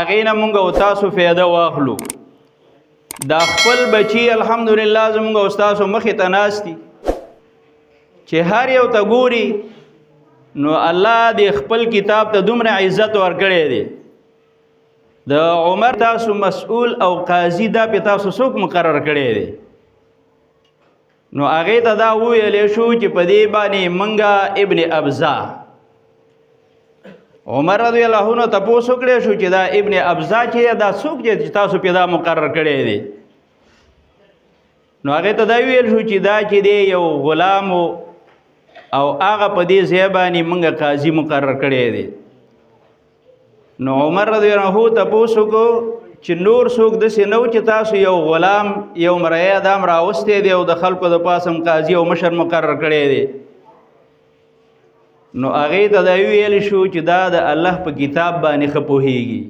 هغې نه مونږ او تاسو فایده واخلو. دا خپل بچي الحمدلله زمونږ او ستاسو مخې ته ناست دي چې هر یو ته ګوري نو الله د خپل کتاب ته دومره عزت ورکړی دی. د عمر تاسو مسئول او قاضي دا په تاسو څوک مقرر کړی دی؟ نو هغې ته دا وویلی شو چې په دې باندې منګه ابن ابزا. عمر رضی الله عنه تپوس وکړی شو چې دا ابن ابزا چې دا څوک دی چې تاسو په دا مقرر کړی دی؟ نو هغې ته دا ویل شو چې دا چې دی یو غلام او هغه په دې ځای باندې موږ قاضي مقرر کړی دی. نو عمر رضی الله عنه تپوس وکړو چې نور څوک داسې نه و چې تاسو یو غلام یو مریا دام راوستی دی او د خلکو د پاسم قاضي او مشر مقرر کړی دی؟ نو هغې ته دا ویلی شو چې دا د الله په کتاب باندې ښه پوهېږي.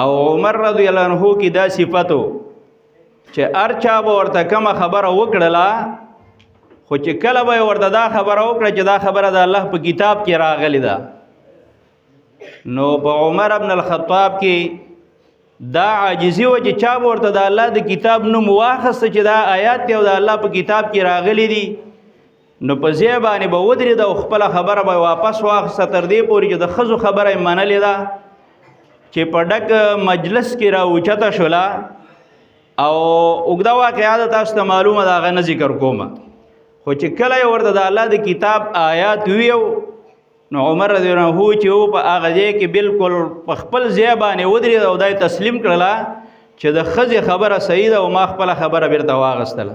او عمر رضی الله عنه کې دا صفت و چې هر چا به ورته کومه خبره وکړله خو چې کله به یې ورته دا خبره وکړه چې دا خبره د الله په کتاب کې راغلی ده نو په عمر ابن الخطاب کې دا عاجزي وه چې چا به ورته د الله د کتاب نوم واخسته چې دا آیات دی او د الله په کتاب کې راغلی دي نو په ځای باندې به ودرېده او خپله خبره به واپس واخسته تر دې پورې چې د ښځو خبره یې منلې ده چې په ډک مجلس کې راوچته شوله. او اوږده واقعه ده تاسو ته معلومه ده هغه نه ذکر کومه خو چې کله یې ورته د الله د کتاب آیات ویو نو عمر رضی الله عنه چې و په هغه ځای کې بالکل په خپل ځای باندې ودرېد او دا یې تسلیم کړله چې د ښځې خبره صحیح ده او ما خپله خبره بیرته واخیستله.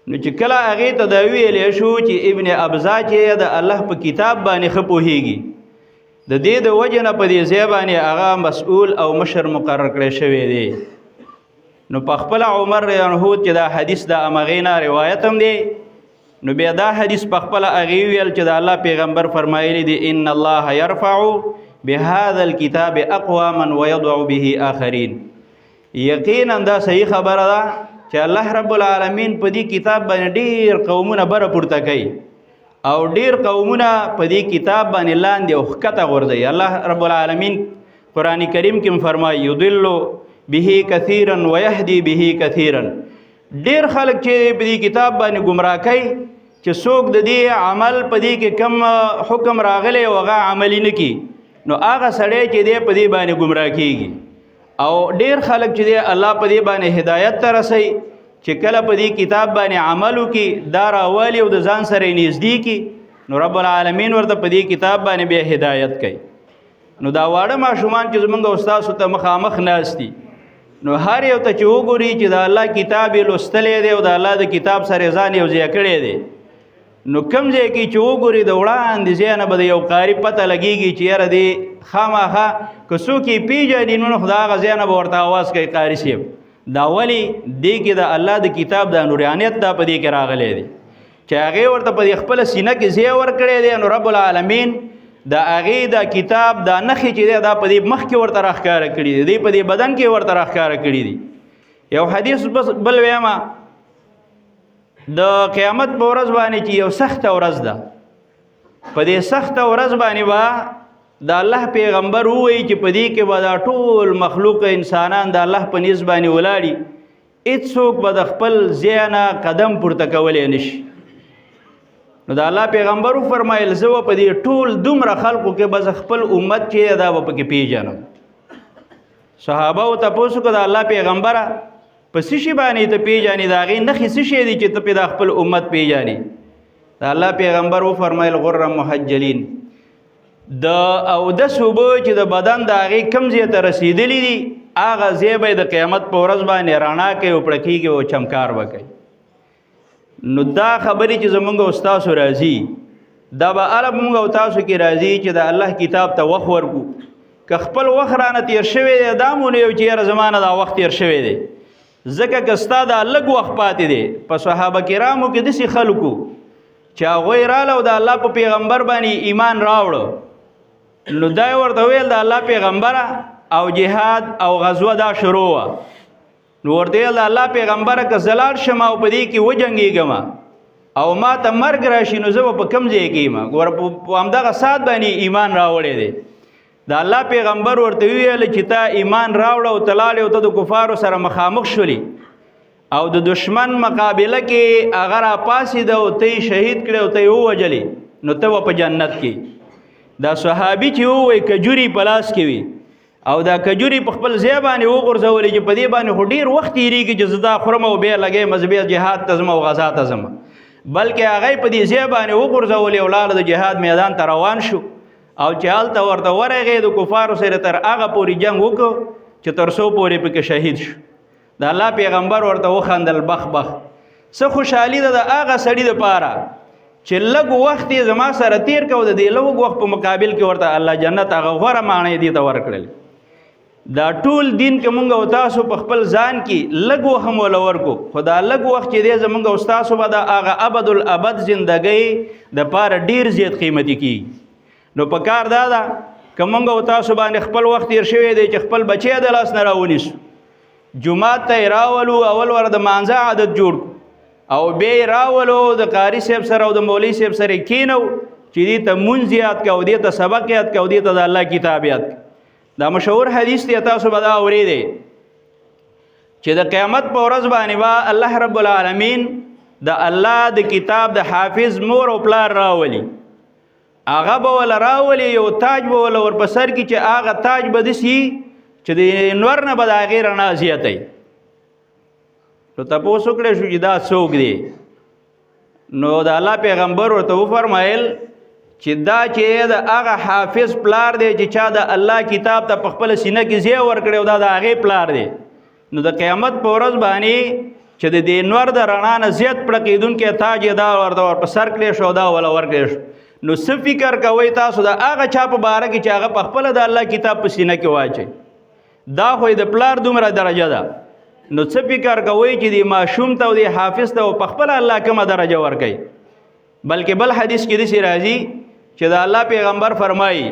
نو چې کله هغې ته دا ویلی شو چې ابن ابزا چې د الله په کتاب باندې ښه پوهېږي د دې د وجې نه په دې ځای باندې هغه مسئول او مشر مقرر کړی شوی دی. نو په خپله عمر رضی الله عنه چې دا حدیث د هغې نه روایت هم دی نو بیا دا حدیث په خپله هغې ویل چې د الله پیغمبر فرمایلی دی ان الله یرفع بهذا الکتاب اقواما ویضع به آخرین. یقینا دا صحیح خبره ده چې الله رب العالمین په دې کتاب باندې ډېر قومونه بره پورته کوي او ډېر قومونه په دې کتاب باندې لاندې او ښکته غورځوي. الله رب العالمین قرآن کریم کې فرمایي یضل به کثیرا ویهدی به کثیرا. ډېر خلک چې په دې کتاب باندې ګمراه کوي چې څوک د دې عمل په دې کې کم حکم راغلی او هغه عملي نه کي نو هغه سړی چې دی په دې باندې ګمراه کیږي. او ډېر خلک چې دی الله په دې باندې هدایت ته رسوي چې کله په دې کتاب باندې عمل وکړي دا راولي او د ځان سره یې نږدې کړي نو رب العالمین ورته په دې کتاب باندې بیا هدایت کوي. نو دا واړه ماشومان چې زمونږ استاسو ته مخامخ ناست دي نو هر یو ته چې وګوري چې د الله کتاب یې لوستلی دی او د الله د کتاب سره ځان یو ځای کړی دی نو کوم ځای کې چې وګوري د وړاندې ځای نه به د یو قاري پته لګېږي چې یاره دې خامخا که څوک یې پېژني نو خو د هغه ځای نه به ورته اواز کوي قاري صاحب. دا ولې دې کې د الله د کتاب د نورانیت دا په دې کې راغلی دی چې هغې ورته په دې خپله سینه کې ځای ورکړی دی نو رب العالمین د هغې د کتاب دا نښې چې دی دا په دې مخ کې ورته راښکاره کړي دي دی په دې بدن کې ورته راښکاره کړي دي. یو حدیث بل ویمه د قیامت په ورځ باندې چې یو سخته ورځ ده په دې سخته ورځ باندې به د الله پیغمبر ووایي چې په دې کې به دا ټول مخلوق انسانان د الله په نیز باندې ولاړي هېڅوک به د خپل ځای نه قدم پورته کولی نه شي. نو د الله پیغمبر وفرمایل زه به په دې ټول دومره خلقو کې به خپل امت چې دا به پکې پیژنم. صحابه و تپوس وکړه د الله پیغمبره په څه شي باندې ته پیژنې د هغې نښې څه شی دي چې ته پې د خپل امت پیژنې؟ د الله پیغمبر وفرمایل غره محجلین د اودس اوبه چې د بدن د هغې کوم ځای ته رسېدلي دي هغه ځای به د قیامت په ورځ باندې رڼا کوي او پړکېږي او چمکار به کوي. نو دا خبرې چې زمونږ او ستاسو راځي دا به هله مونږ او تاسو کې راځي چې د الله کتاب ته وخت ورکو. که خپل وخت رانه تیر شوی دی دا مو نه یو چې یاره زما نه دا وخت تیر شوی دی ځکه که ستا دا لږ وخت پاتې دی. په صحابه کرامو کې داسې خلکو چې هغوی راله او د الله په پیغمبر باندې ایمان راوړه نو دا یې ورته ویل د الله پیغمبره او جهاد او غزوه دا شروع وه نو ورته ویل د الله پیغمبره که زه لاړ شم او په دې کې وجنګېږم او ما ته مرګ راشي نو زه به په کوم ځای کې یم؟ ګوره په همدغه ساعت باندې ایمان راوړی دی. د الله پیغمبر ورته ویل چې تا ایمان راوړه او تلاړې او ته د کفارو سره مخامخ شولې او د دشمن مقابله کې هغه راپاڅېده او ته یې شهید کړې او ته یې ووجلې نو ته به په جنت کې دا صحابي چې ووایي کجوري په لاس کې وي او دا کجوري په خپل ځای باندې وغورځولې چې په دې باندې خو ډېر وخت تېرېږي چې زه دا خورم او بیا لګی مذهبي جهاد ته ځم او غزا ته ځم بلکې هغه په دې ځای باندې وغورځولې او لاړه د جهاد میدان ته روان شو او چې هلته ورته ورغې د کفارو سره تر هغه پورې جنګ وکړو چې تر څو پورې پکې شهید شو د الله پیغمبر ورته وخندل بخ بخ څه خوشحالي ده د هغه سړي دپاره چې لږ وخت یې زما سره تېر کو د دې لږ وخت په مقابل کې ورته الله جنت هغه غوره ماڼۍ دې ته ورکړل دا ټول دین که مونږ او تاسو په خپل ځان کې لږ وخت هم وله ورکو خو دا لږ وخت چې دی زمونږ او ستاسو به د هغه ابدالابد زندګۍ دپاره ډېر زیات قیمتي کېږي نو په کار دا ده که مونږ او تاسو باندې خپل وخت تېر شوی دی چې خپل بچی د لاس نه راونیسو جومات ته یې راولو اول ور د مانځه عادت جوړ کړو او بیا یې راولو د قاري صاحب سره او د مولوي صاحب سره یې کښېنو چې دې ته مونځ یاد کړه او دې ته سبق یاد کړه او دې ته د الله کتاب یاد کړه دا مشهور حدیث دی تاسو به دا اورېدی چې د قیامت په ورځ باندې به الله رب العالمین د الله د کتاب د حافظ مور او پلار راولي هغه به وله راولي یو تاج به وله ور په سر کې چې هغه تاج به داسي چې د نور نه به د هغې رڼا زیاتی نو تپوس وکړی شو چې دا څوک دی نو د الله پیغمبر ورته وفرمایل چې دا چې د هغه حافظ پلار دی چې چا د الله کتاب ته په خپله سینه کې ځای ورکړی او دا د هغې پلار دی نو د قیامت په ورځ باندې چې د دې نور د رڼا نه زیات پړقېدونکی تاج یې دا ورته ور په سر کړی شو او دا وله ورکړی شو نو څه فکر کوئ تاسو د هغه چا په باره کې چې هغه په خپله د الله کتاب په سینه کې واچوي دا خو د پلار دومره درجه ده نو څه فکر کوئ چې د ماشوم ته او د حافظ ته په خپله الله کومه درجه ورکوي بلکې بل حدیث کې داسې راځي چې د الله پیغمبر فرمایي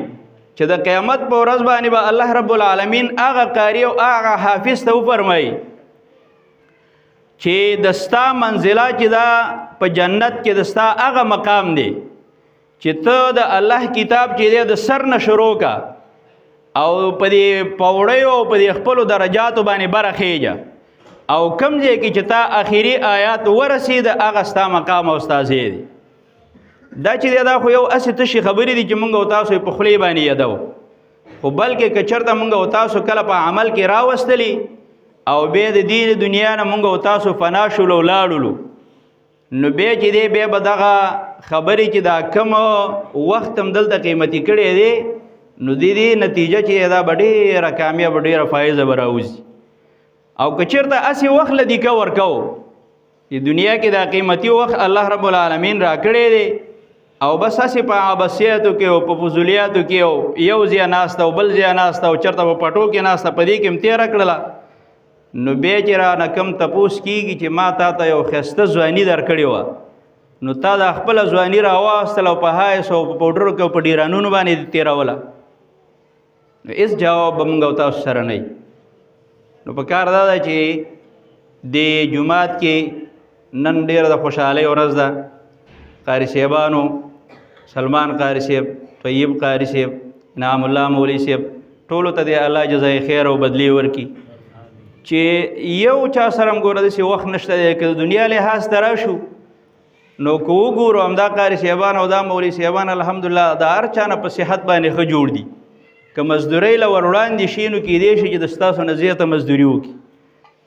چې د قیامت په ورځ باندې به الله رب العالمین هغه قاري او هغه حافظ ته وفرمایي چې د ستا منزله چې دا په جنت کې د ستا هغه مقام دی چې ته د الله کتاب چې دی د سر نه شروع کا او په دې پوړیو او په دې خپلو درجاتو باندې بره خیږه او کوم ځای کې چې تا اخري آیات ورسېد هغه ستا مقام او ستا ځای دی دا چې دی دا خو یو هسې تشې خبرې دي چې مونږ او تاسو په خولې باندې یادو خو بلکې که چېرته مونږ او تاسو کله په عمل کې راوستلي او بیا د دې دنیا نه مونږ او تاسو فنا شولو لاړلو نو بیا چې دی بیا به دغه خبرې چې دا کم وخت هم دلته قیمتي کړی دی نو د دې نتیجه چې دا به ډېره کامیابه ډېره فایزه به راوځي او که چېرته هسې وخت له دیکه ورکوو چې دنیا کې دا قیمتي وخت الله رب العالمین را کړی دی او بس هسې په عباسیاتو کې او په فضولیاتو کې او یو ځای ناسته او بل ځای ناسته او چېرته په پټو کې ناسته په دې کې هم تېره کړله نو بیا چې رانه کم تپوس کېږي چې ما تا ته یو ښایسته ځواني درکړې وه نو تا دا خپله ځواني راواستله او په هایس او په پوډرو کې او په ډیرانونو باندې تېروله نو هېڅ جواب به مونږ او تاسو سره نه نو په کار دا ده چې د جومات کې نن ډېره د خوشحالۍ ورځ ده قاري صاحبانو سلمان قاري صاحب طیب قاري صاحب انعام الله مولوي صاحب ټولو ته د الله جزای خیر او بدلی ورکړي چې یو چا سره هم ګوره داسې وخت نشته دی که د دنیا لحاظ ته راشو نو که وګورو همدا قاري صاحبان او دا مولوي صاحبان الحمدلله د هر چا نه په صحت باندې ښه جوړ دي که مزدورۍ له ور وړاندې شي نو کیدای شي چې د ستاسو نه زیاته مزدوري وکړي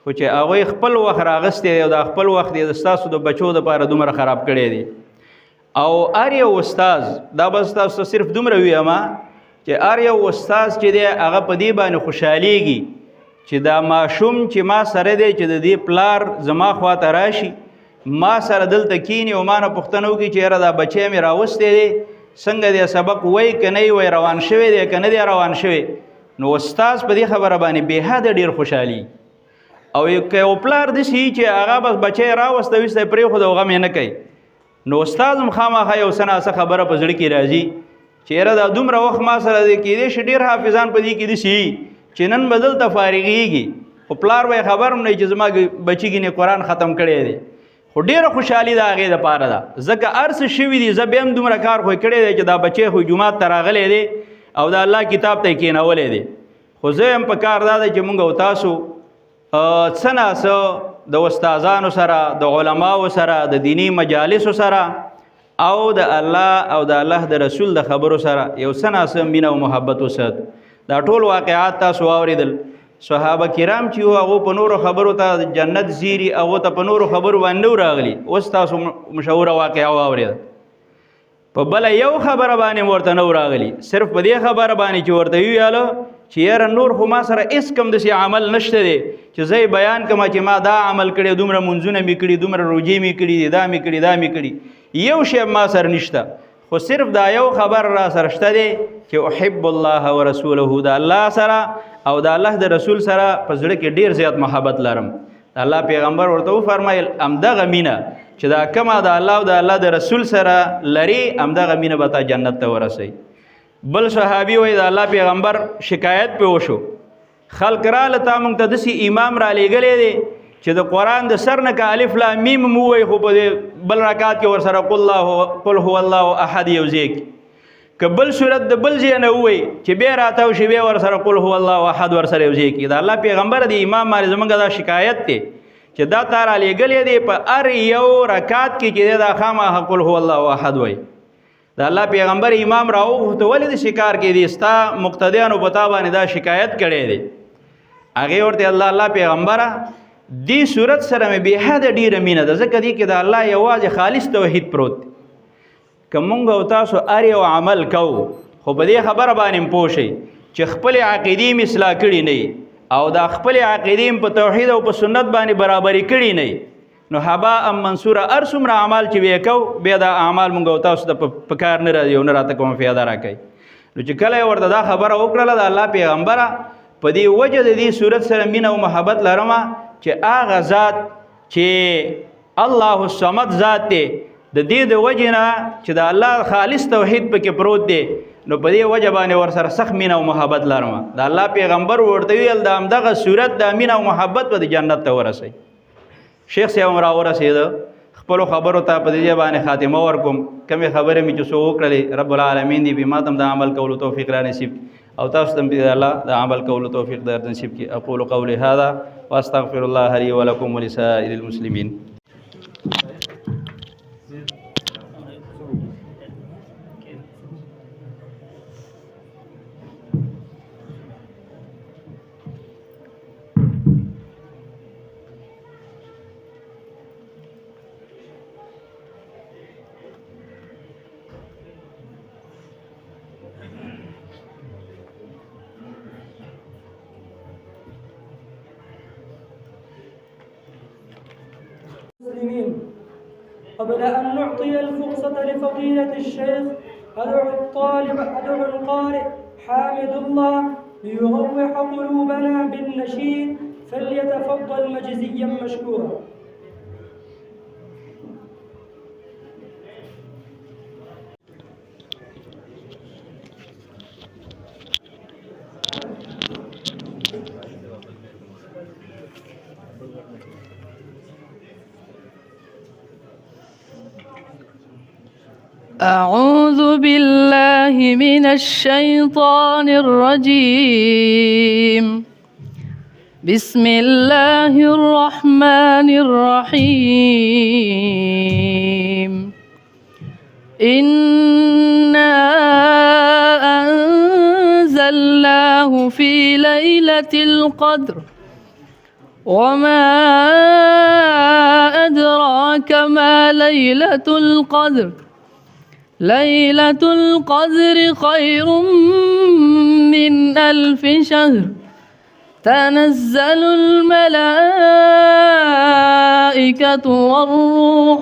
خو چې هغوی خپل وخت راغستی دی او دا خپل وخت یې د ستاسو د بچو دپاره دومره خراب کړی دی او هر یو استاز دا به ستاسو صرف دومره ویمه چې هر یو استاز چې دی هغه په دې باندې خوشحالیږي چې دا ماشوم چې ما سره دی چې د دې پلار زما خواته راشي ما سره دلته کینی او ما نه پوښتنه وکړي چې یاره دا بچی مې راوستی دی څنګه دی سبق وی که نه وی روان شوی دی که نه دی روان شوی نو استاز په دې خبره باندې بېحده ډېر خوشحالي او که یو پلار داسې چې هغه بس بچی راوسته ویستی پرېښود او غم یې نه کوي نو استاد هم خامخا یو څه ناڅه خبره په زړه کې راځي چې یاره دا دومره وخت ما سره دی کېدای شي ډېر حافظان په دې کې داسې چې نن به دلته فارغېږي خو پلار به یې خبر هم نه چې زما بچي ګینې قرآن ختم کړی دی خو ډېره خوشحالي د هغې دپاره ده ځکه هر څه شوي دي زه بیا هم دومره کار خو یې کړی دی چې دا بچی خو جومات ته راغلی دی او د الله کتاب ته کېنولی دی. خو زه هم په کار دا دی چې مونږ او تاسو څه ناڅه د استادانو سره، د علماو سره، د دینی مجالسو سره او د الله او د الله د رسول د خبرو سره یو څه ناڅه مینه او محبت وسات. دا ټول واقعات تاسو واورېدل. صحابه کرام چې وو هغو په نورو خبرو ته جنت زیري، هغو ته په نورو خبرو باندې نه راغلي. اوس تاسو مشهوره واقعه واورېده، په بله یو خبره باندې ورته نه راغلي، صرف په دې خبره باندې چې ورته ویاله چې یاره نور خو ما سره هېڅ کوم داسې عمل نشته دی چې زه یې بیان کړم چې ما دا عمل کړی، دومره منځونه مې کړي، دومره روژې مې کړي دي، دا مې کړي، دا مې کړي، یو شی ما سره نشته، خو صرف دا یو خبر را سره شته دی چې احب الله ورسوله، د الله سره او د الله د رسول سره په زړه کې ډېر زیات محبت لرم. د الله پیغمبر ورته وفرمیل همدغه مینه چې دا کومه د الله او د الله د رسول سره لري، همدغه مینه به تا جنت ته ورسوي. بل صحابي وایي د الله پیغمبر شکایت پې وشو، خلک راله تا موږ ته داسې امام را لېږلی دی چې د قرآن د سر نه که الف لام میم م ووایي، خو په دې بل رکعت کې ورسره قل هو الله احد یو ځای کې، که بل صورت د بل ځای نه ووایي چې بیا راتاو شي بیا ورسره قل هو الله احد ورسره یو ځای کې. د الله پیغمبر د امام باندې زموږ دا شکایت دی چې دا تا را لېږلی دی په هر یو رکعت کې چې دی دا خامخا قل هو الله احد وایي. د الله پیغمبر امام راوغوښته ولې داسې کار کوې، ستا مقتدیانو په تا باندې دا شکایت کړی دی. هغې ورته الله پیغمبره دې صورت سره مې بېحده ډېره مینه ده، ځکه دې کې د الله یوازې خالص توحید پروت دی. که مونږ او تاسو هر یو عمل کوو خو په دې خبره باندې م پوه شئ چې خپلې عقیدې م اصلاح کړي نه او دا خپلې عقیدې م په توحید او په سنت باندې برابري کړي نه، نو هباء منصوره هر څومره اعمال چې ویې کوو بیا دا اعمال مونږ او تاسو ته په کار نه راځي او نه راته کومه فایده راکوي. نو چې کله یې ورته دا خبره وکړله د الله پیغمبره په دې وجه د دې صورت سره مینه او محبت لرمه چې هغه ذات چې الله الصمد ذات دی، د دې د وجې نه چې د الله خالص توحید پکې پروت دی، نو په دې وجه باندې ورسره سخت مینه او محبت لرمه. د الله پیغمبر ورته ویل د همدغه صورت د مینه او محبت به د جنت ته ورسوي. شیخ صاحب هم راورسېده، خپلو خبرو ته په دې باندې خاتمه ورکوم. کمې خبرې مې چې څو وکړلې رب العالمین دې بې ما ته هم د عمل کولو توفیق را نصیب او تاسو ته هم د الله د عمل کولو توفیق در نصیب کړي. اقول قولي هذا واستغفر الله لي ولكم ولسائر المسلمين. قبل أن نعطي الفرصة لفضيلة الشيخ أدعو القارئ حامد الله ليروح قلوبنا بالنشيد، فليتفضل مجزيا مشكورا. أعوذ بالله من الشيطان الرجيم. بسم الله الرحمن الرحيم. إنا أنزلناه في ليلة القدر وما أدراك ما ليلة القدر. ليلة القدر خير من 1000 شهر. تنزل الملائكة والروح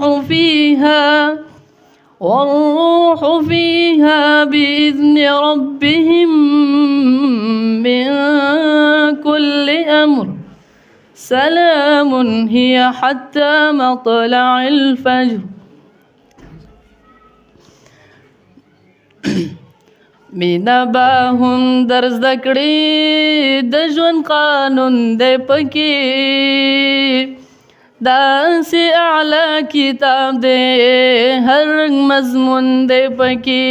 فيها بإذن ربهم من كل أمر. سلام هي حتى مطلع الفجر. مینا با هم درز دکړي د ژوند قانون دی پکې، داسې اعلی کتاب دی هر رنګ مضمون دی پکې.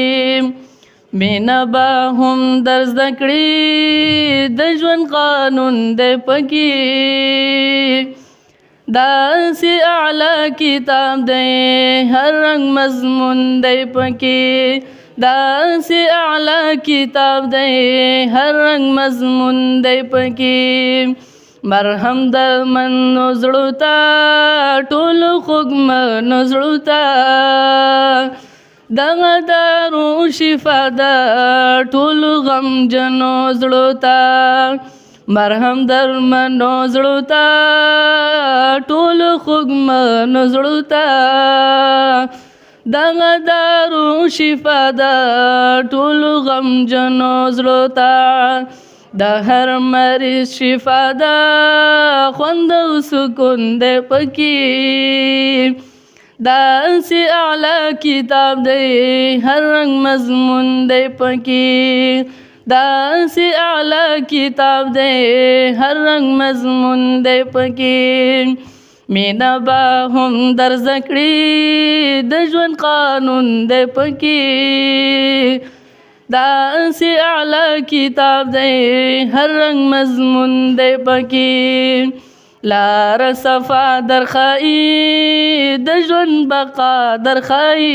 مینا با هم در زده کړي د ژوند قانون دی پکې داسې اعلی کتاب دی هر رنگ مضمون دی پکې داسې اعلی کتاب دی هر رنگ مضمون دی پکې مرهم درمنو زړو ته ټولو خوږمنو زړو ته دغه دارو شفا ده ټولو غمجنو زړو ته مرهم درمنو زړو ته ټولو خوږمنو زړو ته دغه دارو شفا ده ټولو غمجنو زړو ته د هر مریض شفا ده خوند او سکون دی پکې داسې اعلی کتاب دی هر رنگ مضمون دی پکې داسې اعلی کتاب دی هر رنگ مضمون دی پکې مینا با هم در زده کړي د ژوند قانون دی پکې داسې اعلی کتاب دی هر رنگ مضمون دی پکې لار صفا درخایي د ژوند بقا درخایي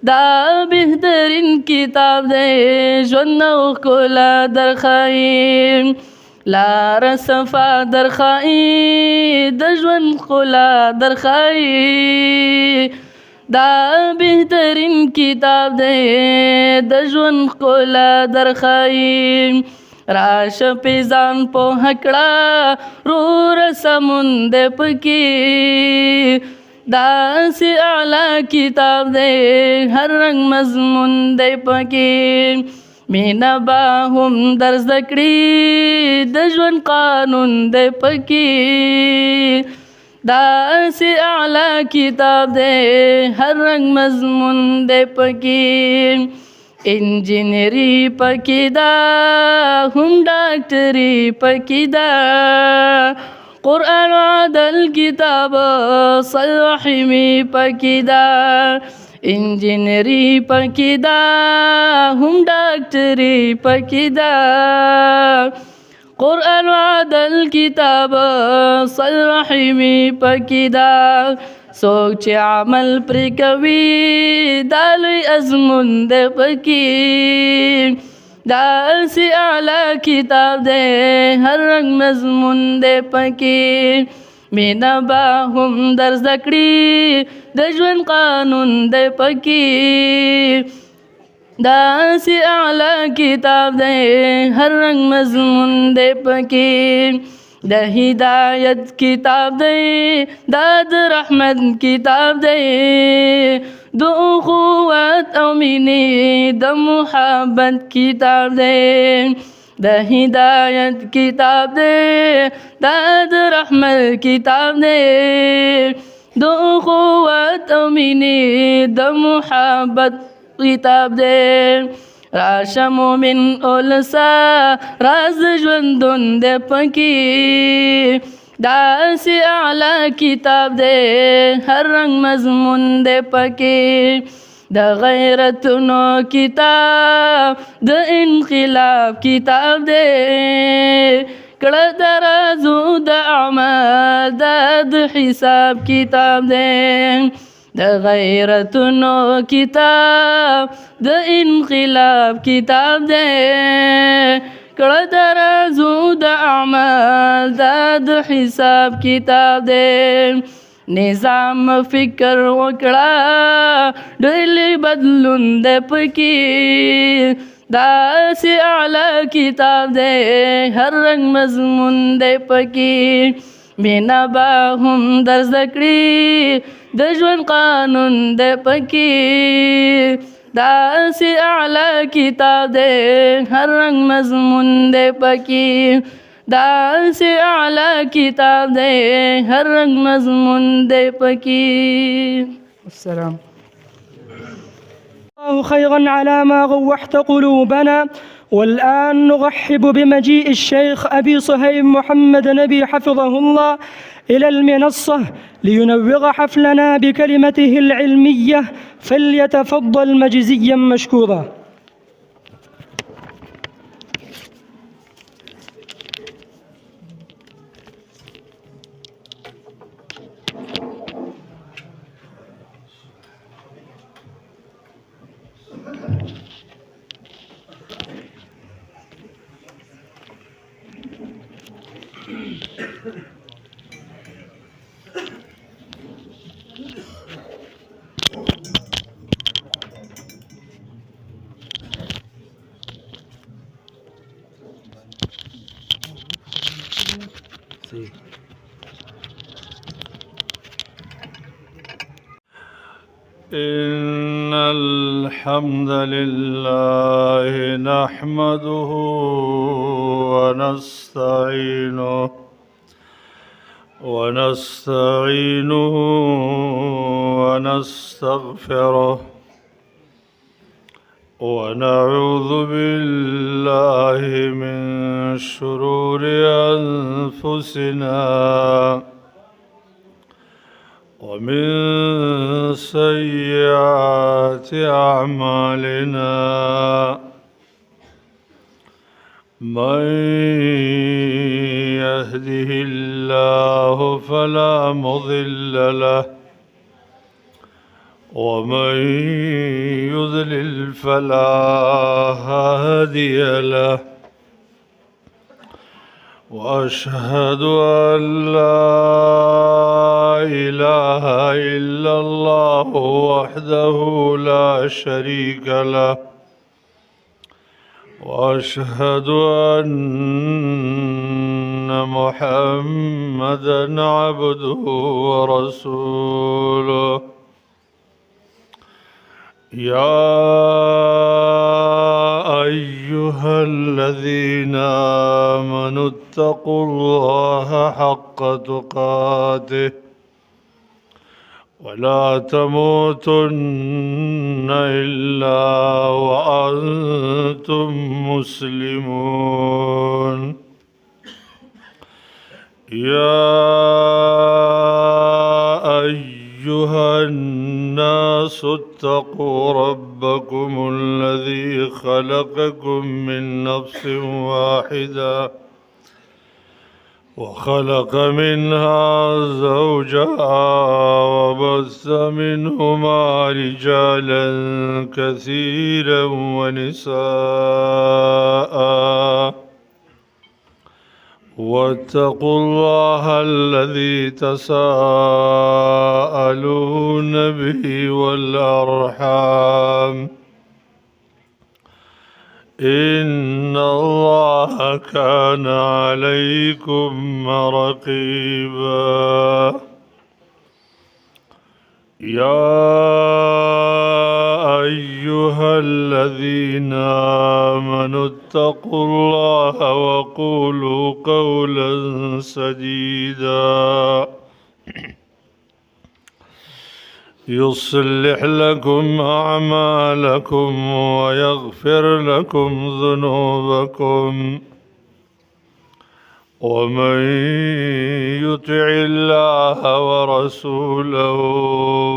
دا بهترین کتاب دی ژوند او ښکلا درخایي لار صفا درخایي د ژوند ښکلا درخایي دا بهترین کتاب دی د ژوند ښکلا درخایي راشه پې ځان پوه کړه رو رسمون دی پکې داسې اعلی کتاب دی هر رنگ مضمون دی پکې مینا با هم در زده کړي د ژوند قانون دی پکې داسې اعلی کتاب دی هر رنگ مضمون دی پکې انجینری پکې ده هم ډاکټري پکې ده قرآن عدل کتاب صل رحمي پکې ده انجینری پکې ده هم ډاکټري پکې ده قرآن عدل کتاب صل رحمي پکې ده څوک چې عمل پرې کوي دا لوی ازمون دی پکې داسې اعلی کتاب دی هر رنگ مضمون دی پکې مینا با هم در زده کړي د ژوند قانون دی پکې داسې اعلی کتاب دی هر رنگ مضمون دی پکې د هدایت کتاب دی دا د رحمت کتاب دی د اخوت او مینې د محبت کتاب دی د هدایت کتاب دی دا د رحمت کتاب دی د اخوت او مینې د محبت کتاب دی راشه مومن اولسا راز ژوندون دی پکې داسې اعلی کتاب دی هر رنگ مضمون دی پکې د غیرتونو کتاب د انقلاب کتاب دی کړه ترازو د اعمال د حساب کتاب دی د غیرتونو کتاب د انقلاب کتاب دی کړه ترازو د اعمال د حساب کتاب دی نظام فکر وکړه ډېر بدلون دی پکې داسې اعلی کتاب دی هر رنگ مضمون دی پکې مینا با هم در زده کړي د ژوند قانون دی پکې داسې اعلی کتاب دی هر رنگ مضمون دی پکې داسې اعلی کتاب دی هر رنگ مضمون دی پکې السلام الله خيرا على ما روحت قلوبنا. والآن نرحب بمجيء الشيخ أبي صهيب محمد نبي حفظه الله إلى المنصة لينور حفلنا بكلمته العلمية، فليتفضل مجزيا مشكورا. إن الحمد لله نحمده ونستعينه ونستغفره ونعوذ بالله من شرور أنفسنا ومن سيئات أعمالنا من يهده الله فلا مضل له ومن يضلل فلا هادي له وأشهد أن لا إله إلا الله وحده لا شريك له وأشهد أن محمدًا عبده ورسوله. يا أيها الذين آمنوا اتقوا الله حق تقاته ولا تموتن إلا وأنتم مسلمون. يا أيها الناس اتقوا ربكم الذي خلقكم من نفس واحدة وخلق منها زوجها وبث منهما رجالا كثيرا ونساء واتقوا الله الذي تساءلون به والأرحام إن الله كان عليكم رقيبا. يا أيها الذين آمنوا اتقوا الله وقولوا قولا سديدا يصلح لكم أعمالكم ويغفر لكم ذنوبكم ومن يطع الله ورسوله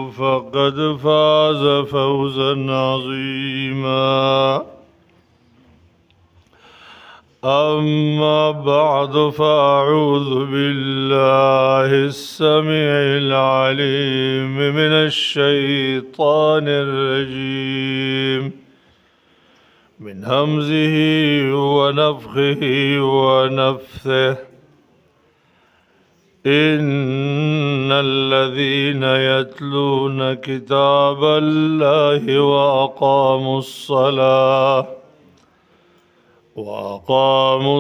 فقد فاز فوزا عظيما. أما بعد فأعوذ بالله السميع العليم من الشيطان الرجيم من همزه ونفخه ونفثه. إن الذين يتلون كتاب الله وأقاموا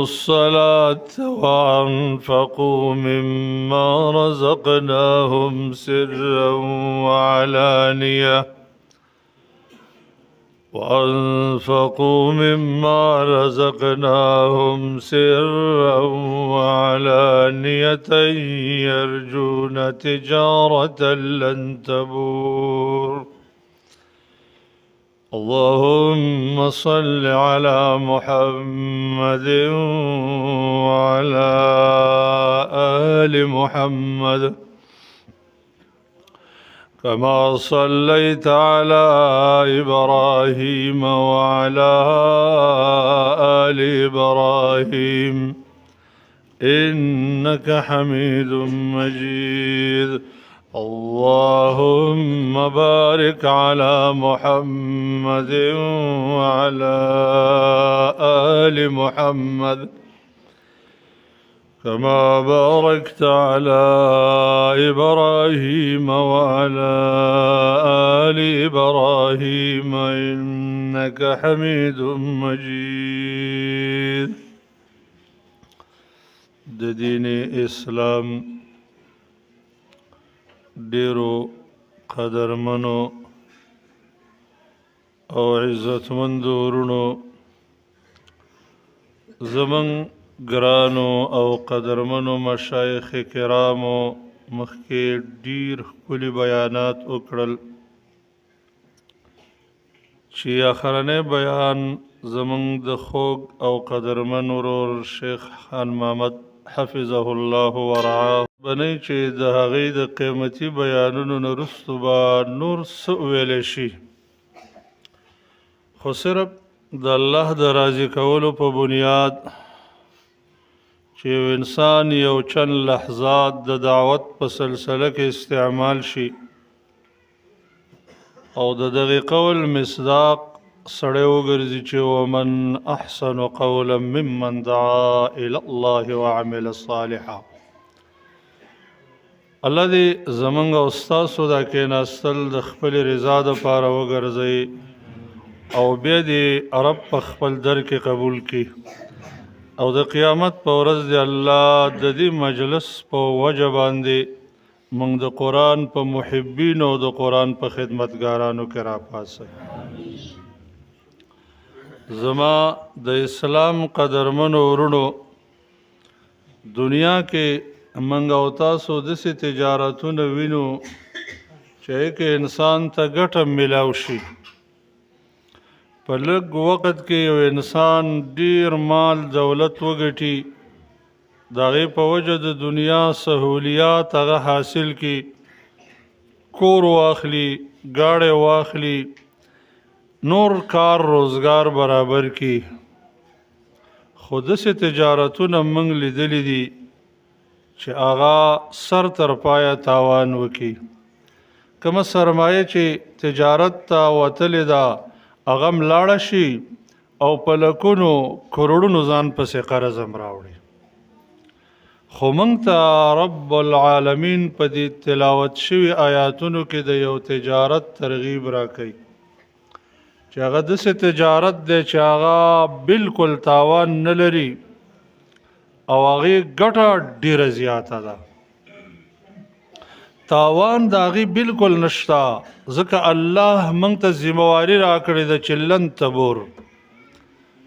الصلاة وأنفقوا مما رزقناهم سرا وعلانية يرجون تجارة لن تبور. اللهم صل على محمد وعلى آل محمد كما صليت على إبراهيم وعلى آل إبراهيم إنك حميد مجيد. اللهم بارك على محمد وعلى آل محمد كما باركت على إبراهيم وعلى آل إبراهيم إنك حميد مجيد. د دین اسلام ډیرو قدرمنو او عزتمندو ورونو، زمن ګرانو او قدرمنو مشایخ کرامو مخکې ډیر ښکلي بیانات وکړل، چې اخرنی بیان زمون د خوږ او قدرمن ورور شیخ خان محمد حفظه الله ورعاه بنئ، چې د هغې د قیمتي بیانونو نه وروستو به نور څه وویلی شي، خو صرف د الله د راضي کولو په بنیاد چې یو انسان یو چند لحظات د دعوت په سلسله کې استعمال شي او د دغې قول مصداق سړی وګرځي چې ومن احسن قولا ممن دعا الى الله وعمل صالحا. الله دې زمونږ او ستاسو دا کېناستل د خپلې رضا دپاره وګرځوي او بیا دې رب په خپل در کې قبول کړي او د قیامت په ورځ دې الله د دې مجلس په وجه باندې موږ د قرآن په محبینو او د قرآن په خدمتګارانو کې راپاسوي. زما د اسلام قدرمنو ورونو، دنیا کې موږ او تاسو داسې تجارتونه وینو چې کې انسان ته ګټه میلاو شي. په لږ وخت کې یو انسان ډیر مال دولت وګټي، د هغې په وجه د دنیا سهولیات هغه حاصل کړي، کور واخلي، ګاډی واخلي، نور کار روزګار برابر کړي. خو داسې تجارتونه موږ لیدلی دي چې هغه سر تر پایه تاوان وکړي. کومه سرمایه چې تجارت ته وتلې ده هغه هم لاړه شي او په لکونو کروڑونو ځان پسې قرض هم راوړي. خو موږ ته رب العالمین په دې تلاوت شوي آیاتونو کې د یو تجارت ترغیب راکوي چې هغه داسې تجارت دی چې هغه بالکل تاوان نه لري او هغې ګټه ډیره زیاته ده. تاوان د هغې بالکل نشته، ځکه الله موږ ته ذمهواري راکړې ده چې لن تبور.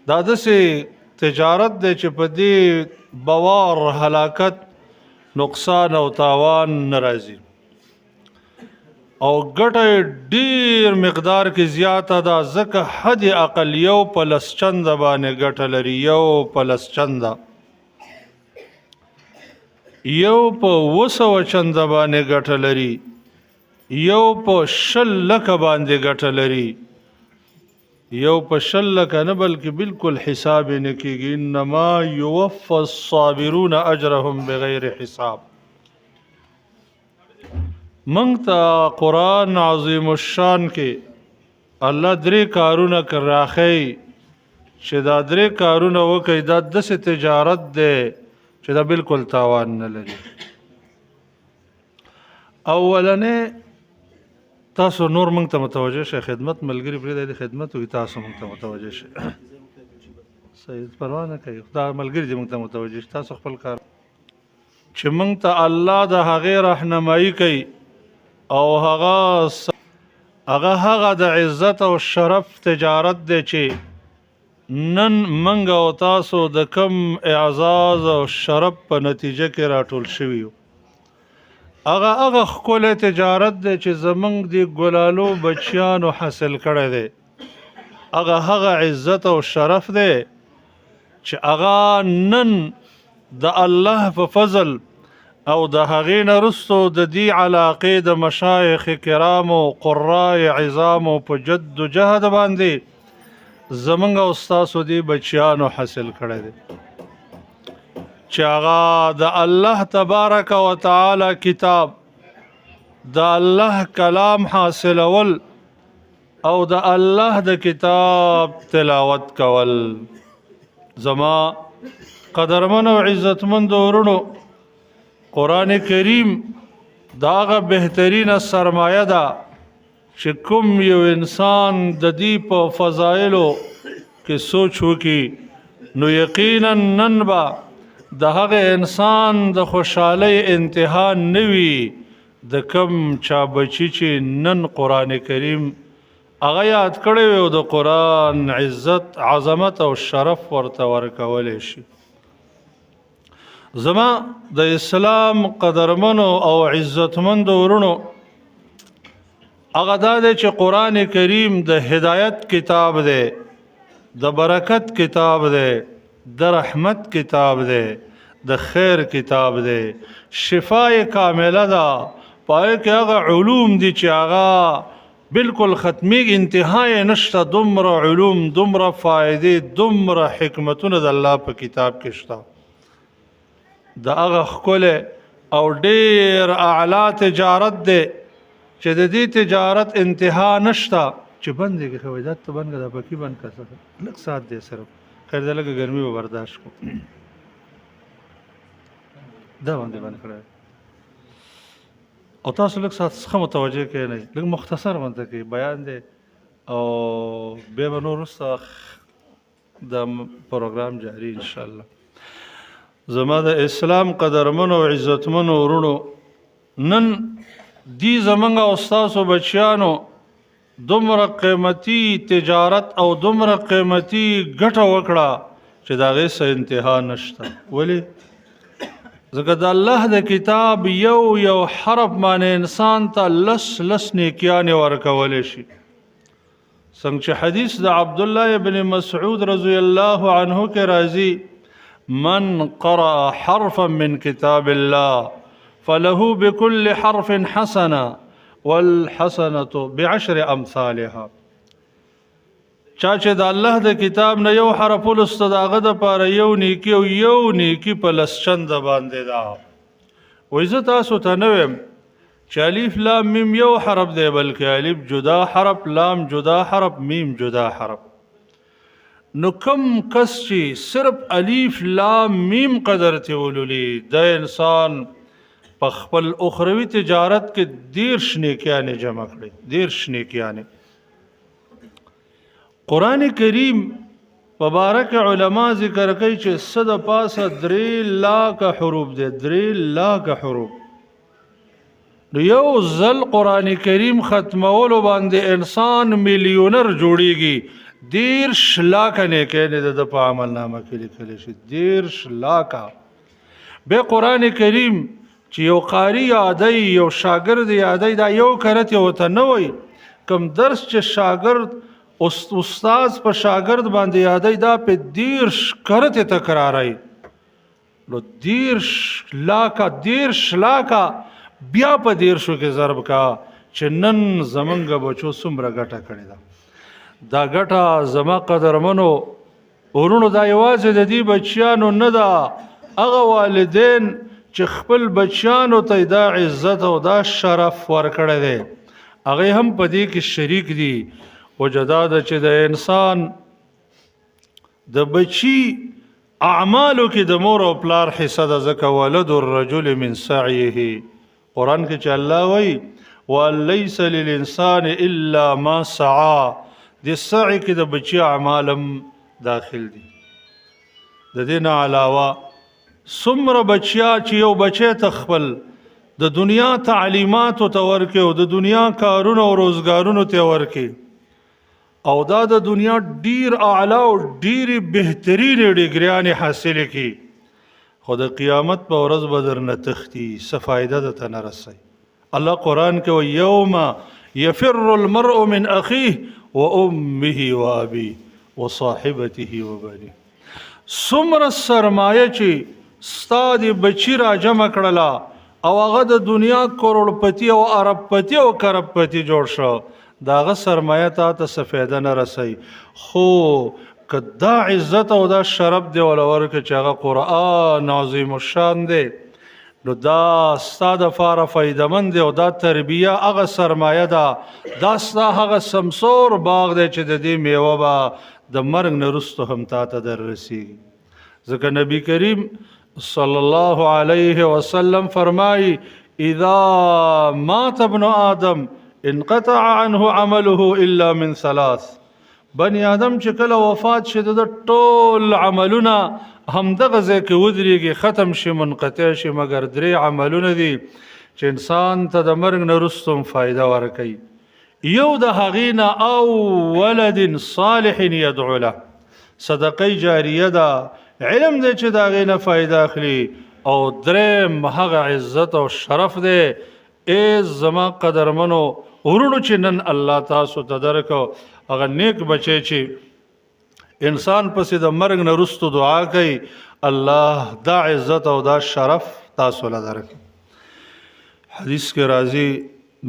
دا داسې تجارت دی چې په دې بوار هلاکت، نقصان او تاوان نه راځي او ګټه ډیر مقدار کې زیاته ده، ځکه حد اقل یو په لس چنده باندې ګټه لري، یو په لس چنده، یو په 200 چنده باندې ګټه لري، یو په 100 لکه باندې ګټه لري، یو په 100 لکه نه بلکې بالکل حساب نه کېږي. انما یوفى الصابرون اجرهم بغیر حساب. موږ ته قرآن عظیم الشان کې الله 3 کارونه راښیي چې دا 3 کارونه وکړئ، دا داسې تجارت دی چې دا بالکل تاوان نه لري. اولنې تاسو نور موږ ته متوجه شئ، خدمت ملګري پرېږدئ د خدمت وکړي، تاسو موږ ته متوجه شئ. صحیح پروا نه کوي، دا ملګري دې موږ ته متوجه شي، تاسو خپل کار چې موږ ته الله د هغې رهنمایي کوي او هغه د عزت او شرف تجارت دی چې نن موږ او تاسو د کم اعزاز او شرف په نتیجه کې راټول شوي یو. هغه ښکلی تجارت دی چې زموږ د ګلالو بچیانو حاصل کړی دی. هغه عزت او شرف دی چې هغه نن د الله په فضل او د هغې نه وروستو د دې علاقې د مشایخ کرامو قرای عظامو په جد و جهد باندې زمونږ او ستاسو دې بچیانو حاصل کړی دی چې هغه د الله تبارک و تعالی کتاب د الله کلام حاصلول او د الله د کتاب تلاوت کول. زما قدرمن او عزتمند ورونو، قرآن کریم دا هغه بهترینه سرمایه ده چې کوم یو انسان د دې په فضایلو کې سوچ وکړي نو یقینا نن به د هغه انسان د خوشحالۍ انتها نه وي د کم چا بچي چې نن قرآن کریم هغه یاد کړی وي او د قرآن عزت عظمت او شرف ورته ورکولی شي. زما د اسلام قدرمنو او عزتمندو ورونو، هغه دا دی چې قرآن کریم د هدایت کتاب دی، د برکت کتاب دی، د رحمت کتاب دی، د خیر کتاب دی، شفای کامله ده. پای کې هغه علوم دي چې هغه بالکل ختمیږي، انتها یې نشته. دومره علوم، دومره فایدې، دومره حکمتونه د الله په کتاب کې شته. د هغه ښکلی او ډېر اعلی تجارت دی چې د دې تجارت انتها نشته. چې بند یې کړه دا ته بند کړه، دا پکې بند کړه، لږ ساعت دی صرف، خیر دی لږه ګرمي به برداشت کړو، دا باندې بند کړه. او تاسو لږ ساعت څخه متوجه کېنئ، لږ مختصر ورته کوي بیان دی او بیا به نور وروسته د پروګرام جاري انشاءالله. زما د اسلام قدرمنو او عزتمنو ورونو، نن دی زمونږ او ستاسو بچیانو دومره قیمتي تجارت او دومره قیمتي ګټه وکړه چې د هغې څه انتها نشته. ولې؟ ځکه د الله د کتاب یو حرف باندې انسان ته لس نیکیانې ورکولی شي. څنګه چې حدیث د عبدالله بن مسعود رضی الله عنه کې راځي، من قرأ حرفا من كتاب الله فله بكل حرف حسنة والحسنة بعشر أمثالها. چا چې د الله د کتاب نه یو حرف ولسته د هغه دپاره یو نیکي او یو نیکي په لس چنده باندې ده. وایي زه تاسو ته نه ویم چې الف لام میم یو حرف دی، بلکې الف جدا حرف، لام جدا حرف، میم جدا حرف. نو کم کس چې صرف الف لام میم قدر ته ولولي، د انسان په خپل اخروي تجارت کې 10 نیکیانې جمع کړي، 10 نیکیانې. قرآن کریم مبارک علما ذکر کوي چې صد پاسه 3 لاکه حروف دي، 3 لاکه حروف. نو یو ځل قرآن کریم ختمولو باندې انسان میلیونر جوړیږي. 10 لاکه نیکیانې د په عمل نامه کې لیکلی شي، 10 لاکه. بیا قرآن کریم چې یو قاری یادی، یو شاګرد یادی، دا یو کرت یو ته نه وایي. کوم درس چې شاګرد استاد په شاګرد باندې یادی، دا په 10 کرت تکراری. نو 10 لاکه بیا په 10 کې ضرب کا چې نن زمونږ بچو څومره ګټه کړې ده. دا ګټه زما قدرمنو ورونو دا یوازې د دې بچیانو نه ده، هغه والدین چې خپل بچیانو ته دا عزت او دا شرف ورکړی دی، هغې هم په دې کې شریک دي. وجه دا ده چې د انسان د بچي اعمالو کې د مور او پلار حصه ده. ځکه ولد الرجل من سعیه، قرآن کې چې الله وایي وان لیس للانسان الا ما سعى، د سعی کې د بچی اعمالم داخل دي. د دې نه علاوه څومره بچیا چې یو بچی ته خپل د دنیا تعلیماتو ته ورکړي او د دنیا کارونو او روزګارونو ته ورکړي، او دا د دنیا ډیر اعلی او ډیرې بهترینې ډګریانې حاصلې کړي، خو د قیامت په ورځ به درنه تښتي، څه فایده درته نه رسوي. الله قرآن کې وایي یوم یفر المرء من اخیه وامه وابیه وصاحبته وبنیه. څومره سرمایه چې ستا د بچي را جمع کړله، او هغه د دنیا کروڑپتی او اربپتی او کربپتی جوړ شو دا هغه سرمایه ته څه فایده نه رسي خو که دا عزت او دا شرف دی ولور که چې هغه قرآن عظیم الشان دی نو دا ستا دپاره فایدهمند دی او دا تربیه هغه سرمایه ده دا ستا هغه سمسور باغ دی چې د دې میوه به د مرګ نه وروسته هم تا ته در رسیږي ځکه نبی کریم صلی الله علیه وسلم فرمایي اذا مات ابن آدم انقطع عنه عمله الا من ثلاث بني آدم چې کله وفات شي د ټول عملونه همدغه ځای کې ودرېږي ختم شي منقطع شي مګر درې عملونه دي چې انسان ته د مرګ نه وروسته هم فایده ورکوي یو د هغې نه او ولد صالح یدعو له صدقه جاریه ده علم دی چې د هغې نه فایده اخلي او دریم هغه عزت او شرف دی ای زما قدرمنو ورونو چې نن الله تاسو ته درکو هغه نیک بچی چې انسان پسې د مرګ نه وروسته دعا کوي الله دا عزت او دا شرف تاسو له درکړي حدیث کې راځي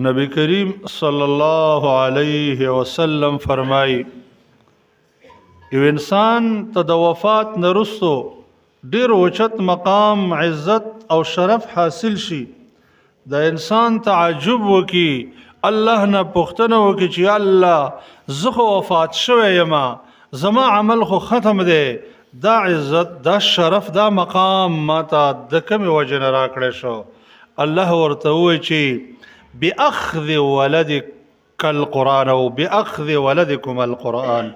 نبی کریم صلی الله علیه وسلم فرمایي یو انسان ته د وفات نه وروسته ډېر اوچت مقام عزت او شرف حاصل شي د انسان تعجب وکړي الله نه پوښتنه وکړي چې الله زه خو وفات شوی یم زما عمل خو ختم دی دا عزت دا شرف دا مقام ماته د کومې وجې نه راکړی شو الله ورته ووایي چې باخذ ولدک القرآن او باخذ ولدکم القرآن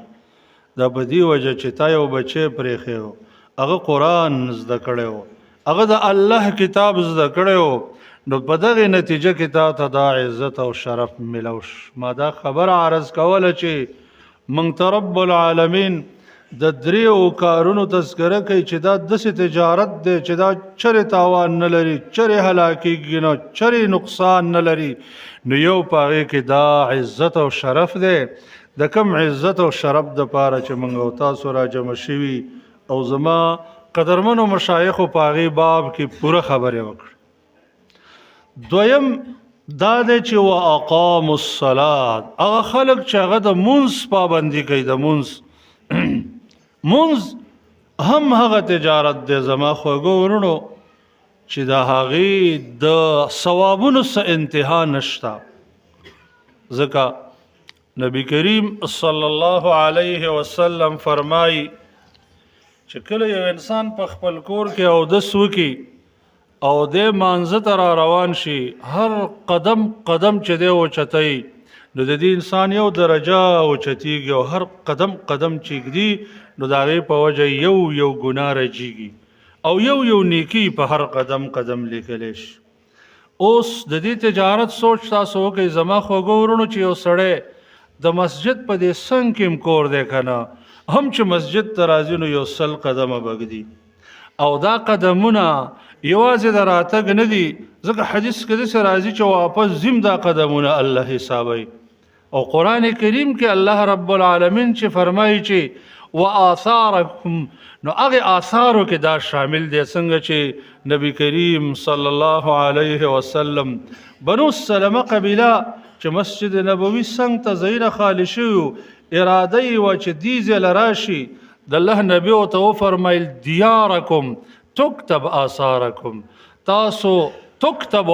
دا په دې وجه چې تا یو بچی پرېښی و هغه قرآن زده کړی و هغه د الله کتاب زده کړی و نو په دغې نتیجه کې تا ته دا عزت او شرف ملوش ما دا خبره عرض کوله چې موږ ته رب العالمین د دریو کارونو تذکره کوي چې دا داسې تجارت دی چې دا چرې تاوان نه لري چرې هلاکېږي نه چرې نقصان نه لري نو یو په هغې کې دا عزت او شرف دی د کم عزت او شرف دپاره چې موږ او تاسو را جمع شوي او زما قدرمنو مشایخو په هغې باب کې پوره خبرې وکړي دویم دا دی چې واقاموا الصلاة هغه خلک چې هغه د مونځ پابندي کوي د مونځ مونځ هم هغه تجارت دی زما خوږو ورونو چې د هغې د ثوابونو څه انتها نشته ځکه نبی کریم صلی الله علیه وسلم فرمایي چې کله یو انسان په خپل کور کې اودس وکړي او د مانځه ته را روان شي هر قدم قدم چې دی اوچتوي نو د دې انسان یو درجه اوچتېږي او هر قدم قدم چې ږدي نو د هغې په وجه یو یو ګناه رجیږي او یو نیکي په هر قدم قدم لیکلی شي اوس د دې تجارت سوچ تاسو وکئ زما خوږو ورونو چې یو سړی د مسجد په دې څنګ کې کور دی که نه هم چې مسجد ته راځي نو یو 100 قدمه بږدي او دا قدمونه یوازې د راتګ نه دي ځکه حدیث کې داسې راځي چې واپس ځیم دا قدمونه الله حسابوي او قرآن کریم کې الله رب العالمین چې فرمایي چې وآثارکم نو هغې آثارو کې دا شامل دی څنګه چې نبی کریم صلی الله علیه وسلم بنو سلمه قبیله چې مسجد نبوي څنګ ته ځایونه خالي شوي اراده یې وه چې دې ځای له راشي د الله نبي ورته وفرمیل دیارکم تکتب آثارکم تاسو تکتب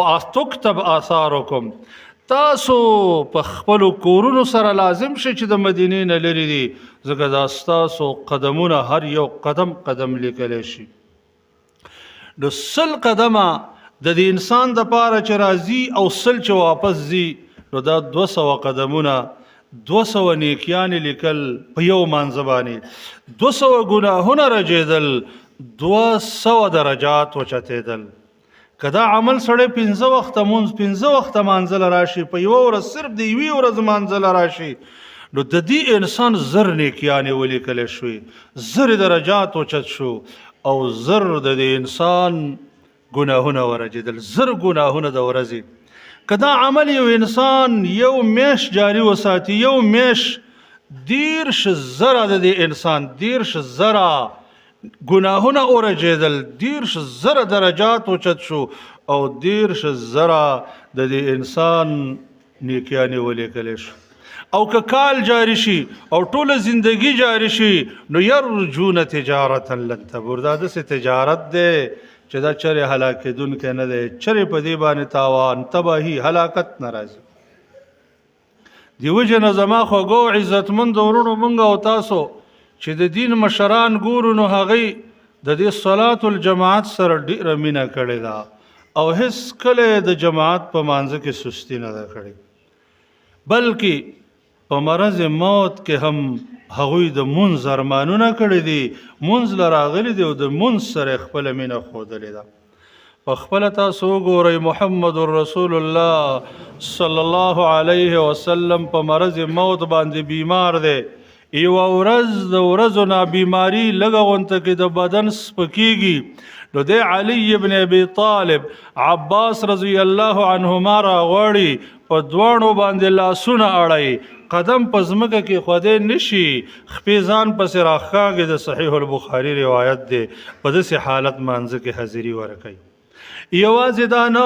آثارکم تاسو په خپلو کورونو سره لازم شي چې د مدینې نه لرې دي ځکه دا ستاسو قدمونه هر یو قدم قدم لیکلی شي نو 100 قدمه د دې انسان دپاره چې راځي او 100 چې واپس ځي نو دا 200 قدمونه 200 نیکیانې لیکل په یو مانځه باندې 200 ګناهونه رجېدل 200 درجات وچتېدل که دا عمل سړی 15 وخته مونځ 15 وخته مانځله راشي په یوه ورځ صرف د یوې ورځ مانځله راشي نو د دې انسان زر نیکیانې ولیکلی شوې زر درجات اوچت شو او زر د دې انسان ګناهونه ورجېدل زر ګناهونه د ورځې که دا عمل یو انسان یو میش جاري وساتي یو میش 10,000 د دې انسان 10,000 ګناهونه ورجېدل، 10,000 درجات اوچت شو او 10,000 د دې انسان نیکیانې ولیکلی شو. او که کال جاری شي او ټوله زندگی جاری شي نو یرجون تجارتا لن تبور. دا داسې تجارت دی چې دا چرې هلاکېدونکی نه دی، چرې په دې باندې تاوان، تباهي، هلاکت نه راځي. دې وجې نه زما خوږو عزتمندو ورونو مونږ او تاسو چې د دین مشران ګورو نو هغوی د دې صلات الجماعت سره ډېره مینه کړې ده او هېڅ کله د جماعت په مانځه کې سستی نه ده کړې، بلکې په مرض موت کې هم هغوی د مونځ ارمانونه کړي دي، مونځ له راغلي دي او د مونځ سره خپله مینه ښودلې ده. په خپله تاسو وګورئ محمد رسول الله صلی الله علیه وسلم په مرض موت باندې بیمار دی. یوه ورځ د ورځو نه بیماري لږه غونته کې د بدن سپکېږي نو دی علي ابن ابي طالب عباس رضی الله عنهما راغواړي، په دواړو باندې لاسونه اړوي، قدم په ځمکه کې ښودی نشي، خپې ځان پسې راښکاږي. د صحیح البخاري روایت دی. په داسې حالت مانځه کې حاضري ورکوي. یوازې دا نه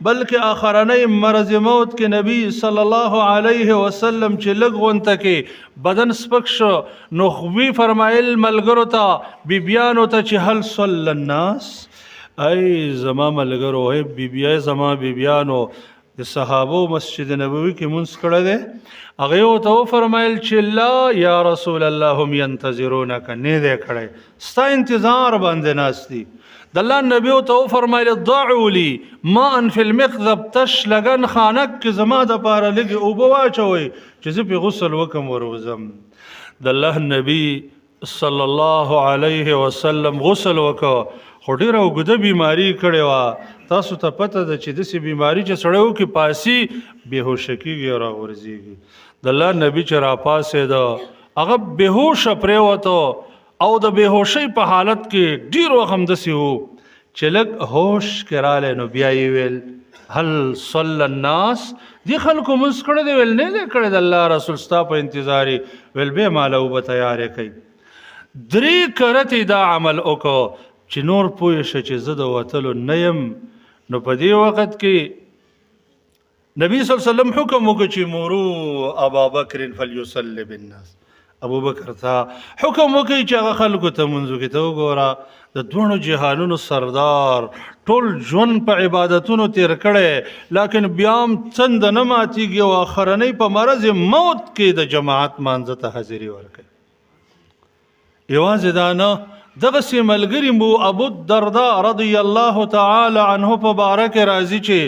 بلکې آخرنی مرض موت کې نبی صلی الله علیه وسلم چې لږ غونته کې بدن سپک شو نو وی فرمایل ملګرو ته بیبیانو ته چې هل صلی الناس، ای زما ملګرو، ای بیبیای زما بیبیانو، د صحابو مسجد نبوي کې مونځ کړی دی؟ هغې ورته وفرمیل چې لا یا رسول الله هم ینتظرونک، نه دی کړی، ستا انتظار باندې ناست دي. د الله نبي ورته وفرمیل ضعوا لي ماء فی المخذب، تش لګن خانک کې زما دپاره لږې اوبه واچوئ چې زه پې غسل وکم وروځم. د الله نبي صلی الله علیه وسلم غسل وکړه خو ډېره اوږده بیماري کړې وه. تاسو ته پته ده چې داسې بیماري چې سړی وکړي پاسي بېهوشه کېږي او راغورځېږي. د الله نبي چې راپاڅېده هغه بېهوشه پرېوته او د بېهوشۍ په حالت کې ډېر وخت همداسې و چې لږ هوش کې رالی نو بیا یې ویل هل صلی الناس، دې خلکو مونځ کړی دی؟ ویل نه دی کړی، د الله رسول ستا په انتظار یې. ویل بیا ماله اوبه تیارې کوي. 3 کرتې دا عمل وکړو چې نور پوه شه چې زه د وتلو نه یم. نو په دې وخت کې نبی صلی الله علیه وسلم حکم وکړ چې مرو ابا بکر فلیصلی بالناس، ابو بکر ته حکم وکړي چې هغه خلکو ته مونځ وکړي. ته وګوره د دوړو جهانونو سردار ټول ژوند په عبادتونو تیر کړی، لیکن بیا هم څنده نه ماتېږي او آخرنۍ په مرض موت کې د جماعت مانځه ته حاضري ورکوي. یوازې دا نه دغسې ملګري مو ابو الدرداء رضی الله تعالی عنه په باره کې راځي چې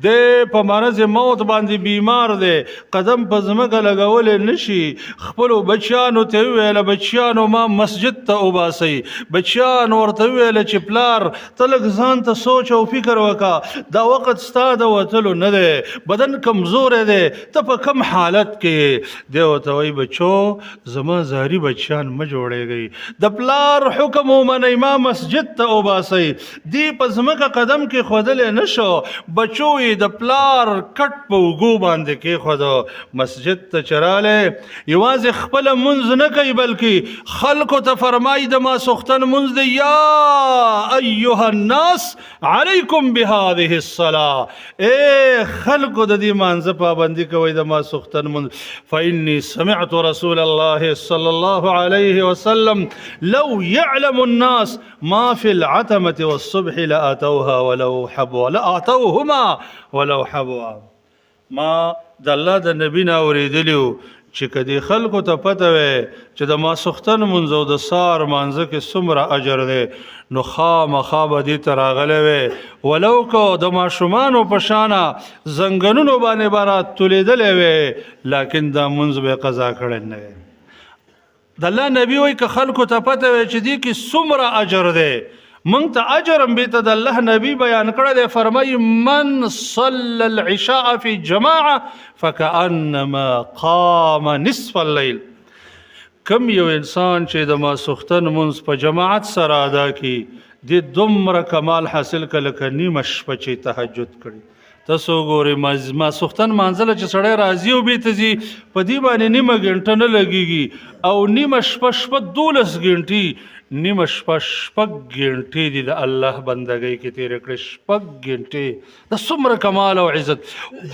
دی په مرض موت باندې بیمار دی، قدم په ځمکه لګولی نشي. خپلو بچیانو ته وویله بچیانو ما مسجد ته وباسئ. بچیان ورته وویله چې پلار ته لږ ځان ته سوچ او فکر وکړه، دا وخت ستا د وتلو نه دی، بدن کمزوری دی، ته په کم حالت کې. دی ورته وایي بچو زما زاري بچیان مه جوړېږئ، د پلار حکم ومنئ ما مسجد ته وباسئ. دی په ځمکه قدم کې ښودلی نه شو، بچو یې د پلار کټ په اوږو باندې کېښودو. مسجد ته چې رالی یوازې خپله مونځ نه کوي بلکې خلکو ته فرمایي د ماسختن مونځ دی یا ایها الناس علیکم بهذه الصلاة، ای خلکو د دې مانځه پابندي کوئ د ماسختن مونځ. فإني سمعت رسول الله صلی الله علیه وسلم لو يعلم الناس ما في العتمة والصبح لآتوها ولو حبوا، لآتوهما ولو حبوا. ما د الله د نبي نه اورېدلي و چې که دې خلکو ته پته وی چې د ماسختن مونځ او د سهار مانځه کې څومره اجر دی نو خامخا به دې ته راغلی وی، ولو که د ماشومانو په شانه زنګنونو باندې به راتولېدلی وی، لیکن دا مونځ به یې قضا کړی نه وی. د الله نبي وایي که خلکو ته پته وی چې دې کې څومره اجر دی، مونږ ته اجر هم بیته د الله نبي بیان کړی دی. فرمایي من صلى العشاء في جماعه فكأنما قام نصف الليل. کم یو انسان چې د ماسختن مونځ په جماعت سره ادا کړي دې دومره کمال حاصل کړه لکه نیمه شپه چې تهجد کړي. تاسو وګورئ ماسختن مانځله چې سړی راځي او بېرته ځي په دې باندې نیمه ګنټه نه لګېږي او نیمه شپه 12 ګنټې نیمه شپه 6 غنټې دي د الله بندګۍ کې تېرې کړې 6 غنټې د څومره کمال او عزت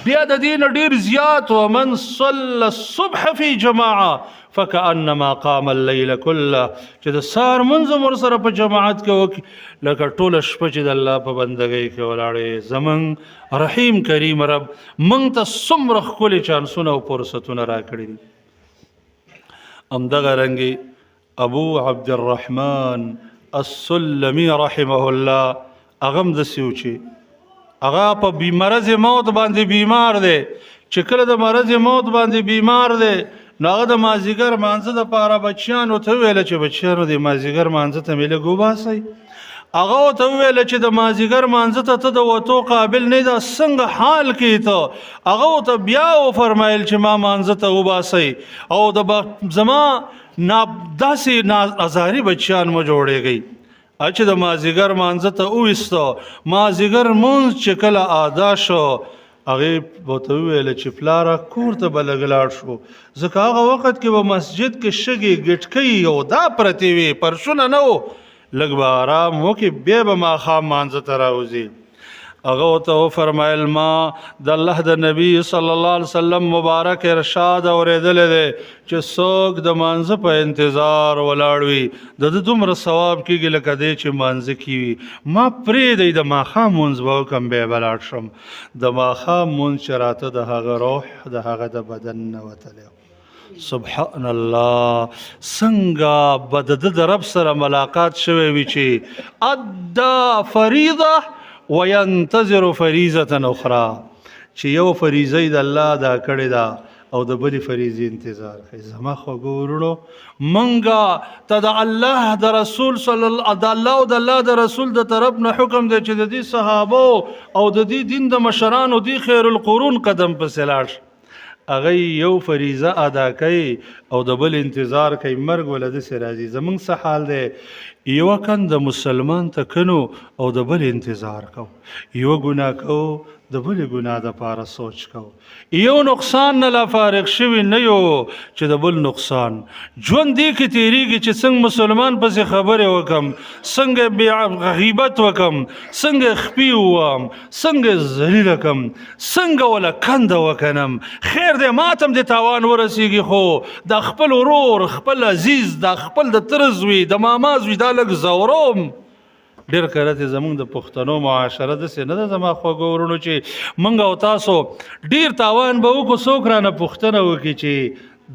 بیا د دې نه ډېر زیات ومن صلى الصبح في جماعه فكأنما قام الليل كله چې د سهار منځ ورسره په جماعت کې وکړي لکه ټوله شپه چې د الله په بندګۍ کې ولاړې زمونږ رحیم کریم رب موږ ته څومره ښکلي چانسونه او فرصتونه راکړي دي همدغه رنګې ابو عبد الرحمن السلمي رحمه الله هغه هم داسې و چې هغه په مرض موت باندې بیمار دی چې کله د مرض موت باندې بیمار دی نو هغه د مازدیګر مانځه دپاره بچیانو ته وویله چې بچیانو د مازدیګر مانځه ته مې لږ وباسئ هغه ورته وویله چې د مازدیګر مانځه ته ته د وتو قابل نه ده څنګه حال کې ته هغه ورته بیا وفرمیل چې ما مانځه ته وباسئ او د زما داسې نازاري بچیان مه جوړېږئ چې د مازدیګر مانځه ته وویسته مازدیګر مونځ چې کله ادا شو هغې ورته وویله چې پلاره کور ته به لږ لاړ شو ځکه هغه وخت کې به مسجد کې شګې ګټکۍ او دا پرتې وې پرشونه نه و لږ به آرام وکړي بیا به ماښام مانځه ته راوځي هغه ورته وفرمیل ما د الله د نبي صلی الله علیه وسلم مبارک ارشاد اورېدلی دی چې څوک د مانځه په انتظار ولاړ وي د ده دومره ثواب کېږي لکه دی چې مانځه کې وي ما پرېږدئ د ماښام مونځ به وکړم بیا به لاړ شم د ماښام مونځ چې راته د هغه روح د هغه د بدن نه وتلی سبحان الله څنګه به د ده د رب سره ملاقات شوی وي چې ادا فریضه وینتظر فریضه اخرى چې یو فریضه د الله دا کړې ده او د بلې فریضې انتظار کوي زما خوږو وروڼو منګه ته د الله د رسول صلی الله د الله او د الله د رسول د طرف نه حکم دی چې د دې صحابو او د دې دین د مشرانو دی خیر القرون قدم پسې لاړ شي هغه یو فریضه ادا کوي او د بل انتظار کوي مرګ ولا داسې راځي زموږ څه حال دی یوه کند مسلمان ته کنو او د بل انتظار کو یوه ګناه کو د بلې ګناه دپاره سوچ کو یو نقصان نه لا فارغ شوي نه یو چې د بل نقصان ژوند دې کې تېرېږي چې څنګه مسلمان پسې خبرې وکم څنګه غیبت وکم څنګه خپي ووام څنګه ذلیله کم څنګه وله کنده وکنم خیر دی ماتم دې تاوان ورسېږي خو د خپل ورور خپل عزیز د خپل د تره زوی د ماما زوی دا لږ زوروم ډېر کرت زمونږ د پښتنو معاشره داسې نه ده زما خوږو وروڼو چې موږ او تاسو ډېر تاوان به وکړو څوک رانه پوښتنه وکړي چې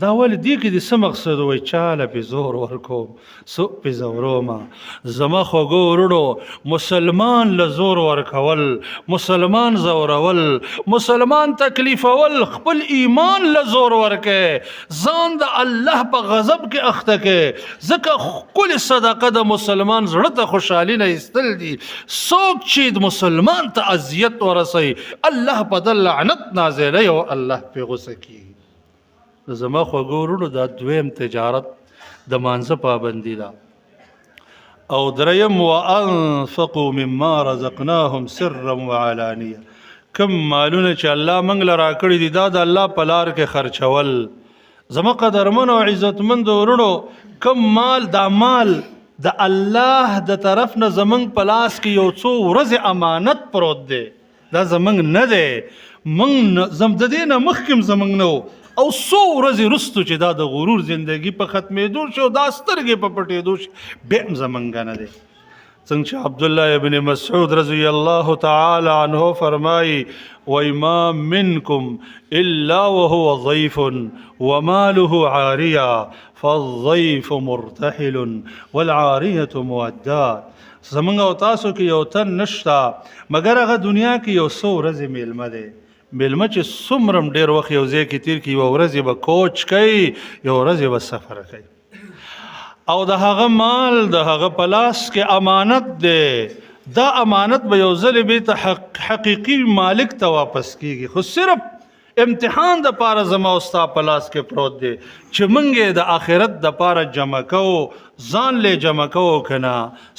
دا ولې دې کې دې څه مقصد وایي چاله پې زور ورکوم څوک پې ځورومه زما خوږو وروڼو مسلمان له زور ورکول مسلمان ځورول مسلمان تکلیفول خپل ایمان له زور ورکې ځان د الله په غضب کې اخته کې ځکه ښکلې صدقه د مسلمان زړه ته خوشحالي نه ایستل دي څوک چې مسلمان ته اذیت ورسوي الله په ده لعنت نازلوي او الله پې غوسه کېږي د زما خوږو وروڼو دا دویم تجارت د مانځه پابندي ده او دریم وانفقوا مما رزقناهم سرا وعلانیه کم مالونه چې الله موږ له راکړي دي دا د الله په لار کې خرچول زما قدرمنو او عزتمندو وروڼو کم مال دا مال د الله د طرف نه زموږ په لاس کې یو څو ورځې امانت پروت دی دا زموږ نه دی موږ د دې نه مخکې زموږ نه او څو ورځې وروستو چې دا د غرور زندگی په ختمېدو شي او دا سترګې په پټېدو شي بیا هم زموږ نه دی څنګه چې عبدالله ابن مسعود رضی الله تعالی عنه فرمایي وای ما منکم الا وهو ضیف وماله عاریه فالضیف مرتحل والعاریه مودات زموږ او تاسو کې یو تن نشته مګر هغه دنیا کې یو څو ورځې میلمه دی میلمه چې څومره ډېر وخت یو ځای کې تېر کړي یوه ورځ به کوچ کوي یوه ورځ به سفر کوي او د هغه مال د هغه په لاس کې امانت دی دا امانت به یو ځلې بېرته حقیقي مالک ته واپس کېږي خو صرف امتحان د پاره زما او ستا په لاس کې پروت دی چې موږ یې د آخرت د پاره جمع کوو ځان لی جمع کوو که نه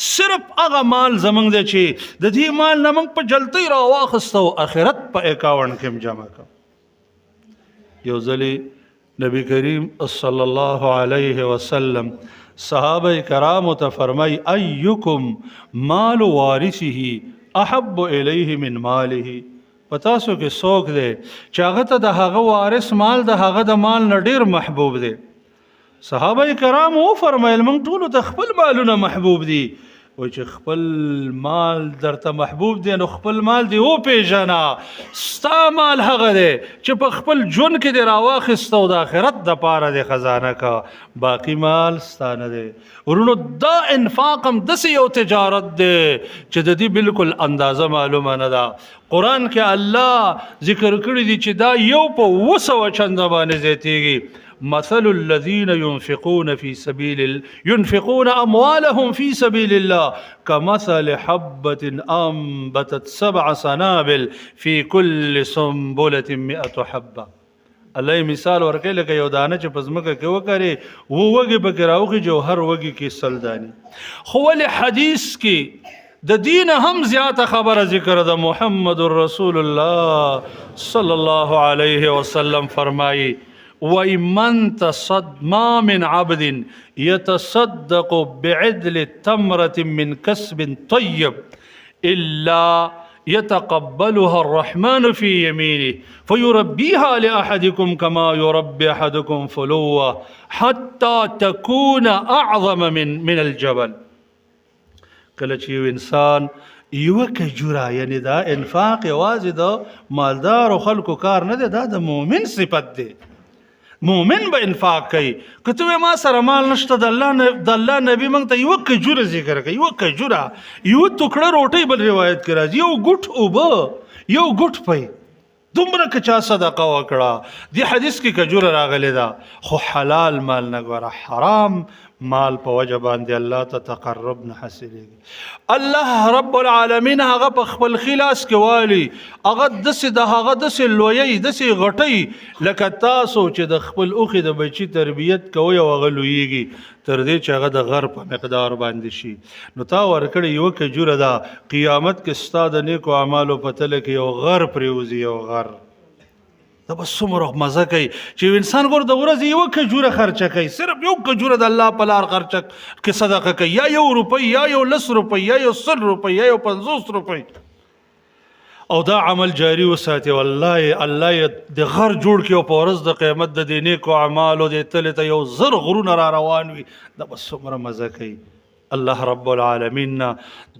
صرف هغه مال زموږ دی چې د دې مال نه موږ په جلتۍ راواخیسته او آخرت په اکاونټ کې هم جمع کوو یو ځلې نبی کریم صلی الله علیه وسلم صحابه کرامو ته فرمای ایکم مال وارثه احب الیه من ماله. پتاسو کې څوک دی چې هغه ته د هغه وارث مال د هغه د مال نه ډیر محبوب دی؟ صحابه کرامو فرمایل موږ ټول ته خپل مالونه محبوب دي. و چې خپل مال درته محبوب دی نو خپل مال دی او پیژنا. ستا مال هغه دی چې په خپل ژوند کې دی راواخیسته او د آخرت دپاره دی خزانه کا، باقي مال ستا نه دی. ورونو دا انفاق هم داسې یو تجارت دی چې د دې بالکل اندازه معلومه نه ده. قرآن کې الله ذکر کړی دی چې دا یو په 200 چنده باندې زیاتېږي. مثل الذين ينفقون أموالهم في سبيل الله كمثل حبة أنبتت 7 سنابل في كل سنبلة 100 حبة. الله مثال ورکړي لکه یو دانه چې په ځمکه کې وکري وږي پکې راوخي او هر وږي کې سل دانې. خو ولې حدیث کې د دین هم زیاته خبره ذکر ده. محمد رسول الله صلی الله علیه وسلم فرمایي وَمَنْ ما من عبد يتصدق بعدل تمرة من كسب طيب إلا يتقبلها الرحمن في يمينه فيربيها لأحدكم كما يربي أحدكم فلوة حتى تكون أعظم من الجبل. کله چې یو انسان یو کجوره، یعنی دا انفاق یوازې د مالدار او خلکو کار نه دی، دا د مؤمن صفت دی. مؤمن به انفاق کوي. که ته ما سره مال نشته، د الله نبی موږ ته یو کجوره ذکر کوي، یو کجوره، یو ټوکړه روټۍ، بل روایت کې راځي یو ګوټ اوبه، یو ګوټ پی، دومره که چا صدقه وکړه. دې حدیث کې کجوره راغلی ده. خو حلال مال نه ګوره، حرام مال په وجه باندې الله ته تقرب نه حاصلېږي. الله رب العالمین هغه په خپل خلاص کې والی، هغه داسې د هغه داسې لویی، داسې غټی لکه تاسو چې د خپل اوښې د بچي تربیت کوئ او هغه لویېږي تر دې چې هغه د غر په مقدار باندې شي. نو تا ورکړې یوه کجوره ده، قیامت کې ستا د نیکو اعمالو په تله کې یو غر پرېوځي، یو غر. دا به څومره مزه کوي چې انسان ګور د ورځې یوه کجوره خرچه کوي، صرف یو کجوره د الله په لار خرچه کې صدقه کوي، یا 1 روپۍ، یا 10 روپۍ، یا 100 روپۍ، یا 50 روپۍ، او دا عمل جاری وساتي. والله الله یې د غر جوړ کړي او په ورځ د قیامت د دې نیکو اعمالو د تلې ته یو 1000 غرونه را روان وي. دا به څومره مزه کوي. الله رب العالمین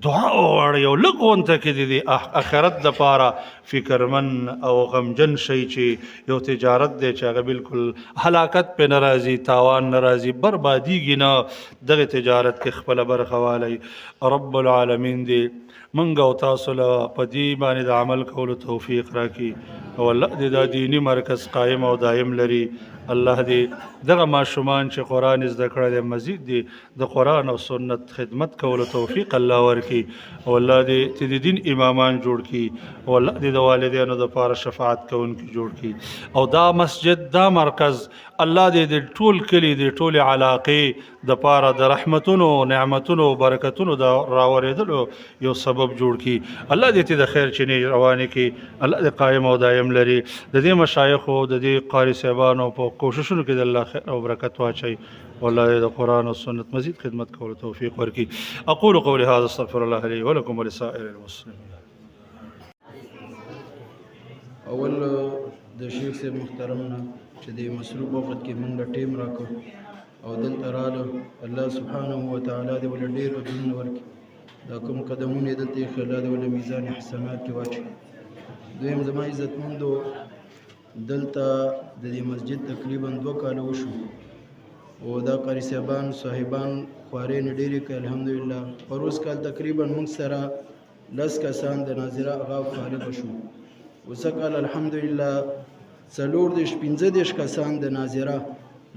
دعا وغواړئ یو لږ غونته کې د آخرت دپاره فکرمن او غمجن شئ چې یو تجارت دی چې هغه بالکل هلاکت پې نه راځي، تاوان نه راځي، بربادیږي نه. دغه تجارت کې خپله برخه والی. رب العالمین دی منګ او تاسو له په دې باندې د عمل کولو توفیق راکړي او الله دې دا دیني مرکز قایم او دایم لري. الله دې دغه ماشومان چې قرآن زده کړی دی مزید دې د قرآن او سنت خدمت کولو توفیق الله ورکړي او الله دې د دین امامان جوړ کړي او الله دې د والدینو دپاره شفاعت کوونکي جوړ کړي او دا مسجد، دا مرکز الله دې د ټول کلي، د ټولې علاقې دپاره د رحمتونو، نعمتونو، برکتونو د راورېدلو یو سبب جوړ کړي. الله دې ته د خیر چینې روانې کړي. الله دې قایم او دایم لري. د دې مشایخو، د دې قاري صاحبانو په کوششونو کې د الله خیر او برکت واچوي. والله د قرآن او سنت مزید خدمت کولو توفیق ورکړي. اقول قولي هذا استغفر الله لي ولكم ولسائر المسلمين. اول د شیخ صاحب محترم نه چې د مصروف وخت کې موږ له ټیم راکړو او دلته راغلو، الله سبحانه وتعالی دې ولې ډېر اجرونه ورکړي. دا کوم قدمونه یې دلته ایښي، الله دې ولې میزان حسنات کې واچوي. دویم زما عزتمندو، دلته د دې مسجد تقریبا 2 کاله وشو او دا قاري صاحبان صاحبان خوارۍ نه ډېرې کوي الحمدلله. پروس کال تقریبا موږ سره 10 کسان د ناظره هغه فارغ شو. اوسه کال الحمدلله 15 کسان د ناظره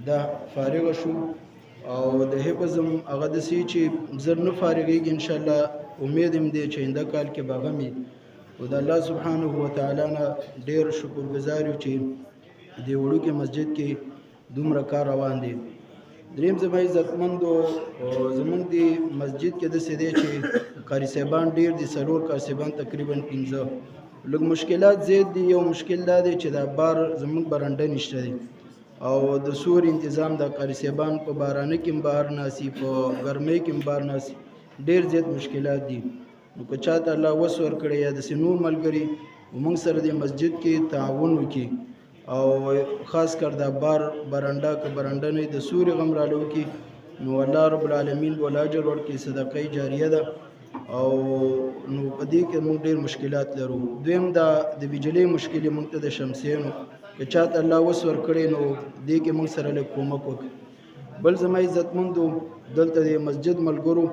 دا فارغ شو او د حفظ هغه داسې چې زر نه فارغېږي انشاءالله. امید هم دی چې آینده کال کې به هغه وي او د الله سبحانه وتعالی نه ډېر شکرګزار یو چې دې وړوکې مسجد کې دومره کار روان دی. دریم زما عزتمندو، زمونږ د مسجد کې داسې دی چې قاري صاحبان ډېر دي، 4 قاري صاحبان تقریبا 15. لږ مشکلات زیات دي. یو مشکل دا دی چې دا بار زمونږ برنډه نشته دی او د سور تنظیم د قاری صاحبان په بارانه کې بهر ناسي په ګرمۍ کې بهر ناسي ډېر زیات مشکلات دي نو که چاته الله وس ورکړی یا داسې نور ملګري موږ سره د مسجد کې تعاون وکړي او خاص کر د برنډه که برنډه نه د سوري غم راله وکړي نو الله رب العالمین به له اجر ورکړي صدقه جاریه ده او نو په دې کې موږ ډېر مشکلات لرو دویم د بجلی مشکل موږ ته د شمسیانو که چاته الله وس ورکړی نو دې کې موږ سره لږ کومک وکړي بل زما عزتمندو دلته د مسجد ملګرو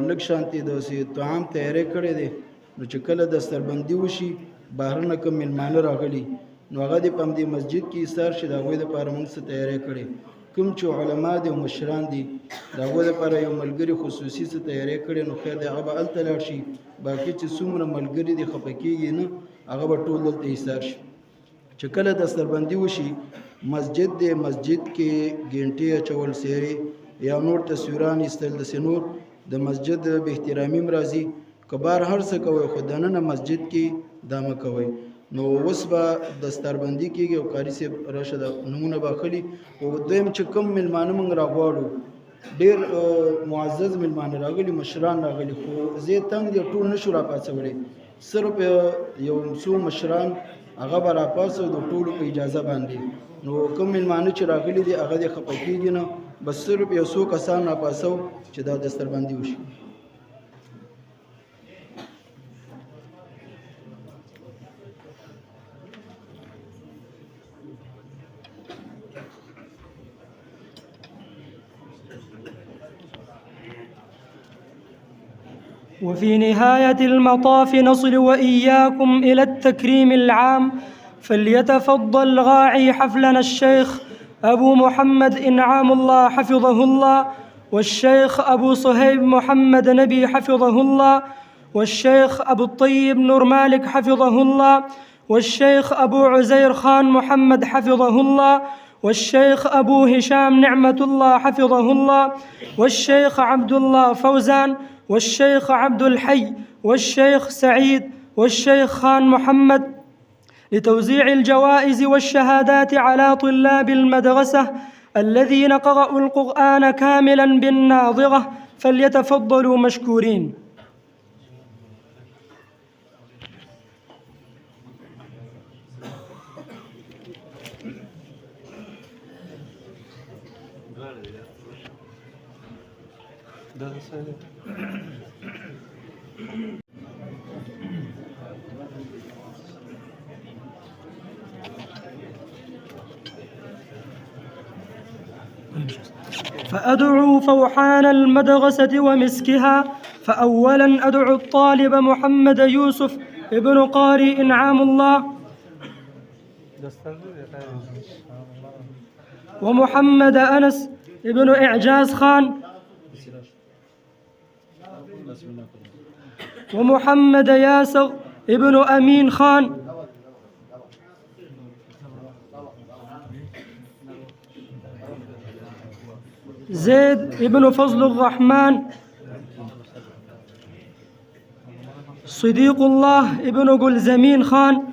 لږ شانتي داسې طعام تیاری کړی دی نو چې کله دستربندي وشي بهر نه کوم میلمانه راغلي نو هغه دې په همدې مسجد کې ایثار شي د هغوی دپاره موږ څه تیاری کړی کوم چې علما دي او مشران دي د هغوی دپاره یو ملګري خصوصي څه تیاری کړی نو خیر دی هغه به هلته لاړ شي باقي چې څومره ملګري دي خفه کېږي نه هغه به ټول دلته ایثار شي چې کله دستربندي وشي مسجد دی مسجد کې ګینټې اچول سیرې یا نور تصویران ایستل داسې نور د مسجد به احترامي م راځي که بار هر څه کوئ خو دننه مسجد کې دا مه کوئ نو اوس به دستربندي کېږي او قاري صاحب راشه د نومونه به اخلي او دویم چې کوم میلمانه موږ راغواړو ډېر معزز میلمانه راغلي مشران راغلي خو زه تنګ دي ټول نشو راپاڅولی صرف یو څو مشران هغه به راپاڅو د ټولو په اجازه باندې نو کوم میلمانه چې راغلي دي هغه دې خفه کېږي نه بس صرف یو څو کسان راپاڅو چې دا دستربندي وشي وفي نهاية المطاف نصل وإياكم إلى التكريم العام فليتفضل غاعي حفلنا الشيخ أبو محمد إنعام الله حفظه الله والشيخ أبو صهيب محمد نبي حفظه الله والشيخ أبو الطيب نور مالك حفظه الله والشيخ أبو عزير خان محمد حفظه الله والشيخ أبو هشام نعمة الله حفظه الله والشيخ عبد الله فوزان والشيخ عبد الحي والشيخ سعيد والشيخ خان محمد لتوزيع الجوائز والشهادات على طلاب المدرسة الذين قرأوا القرآن كاملا بالناظرة فليتفضلوا مشكورين. فأدعو فوحان المدرسة ومسكها فأولا أدعو الطالب محمد يوسف ابن قاري إنعام الله ومحمد أنس ابن إعجاز خان ومحمد ياسر ابن أمين خان زيد ابن فضل الرحمن صديق الله ابن قلزمين خان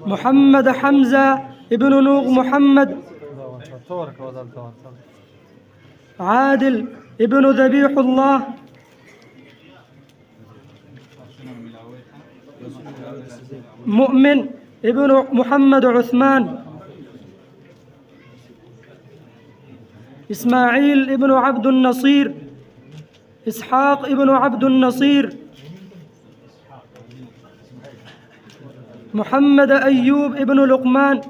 محمد حمزة ابن نور محمد عادل ابن ذبيح الله مؤمن ابن محمد عثمان إسماعيل ابن عبد النصير إسحاق ابن عبد النصير محمد أيوب ابن لقمان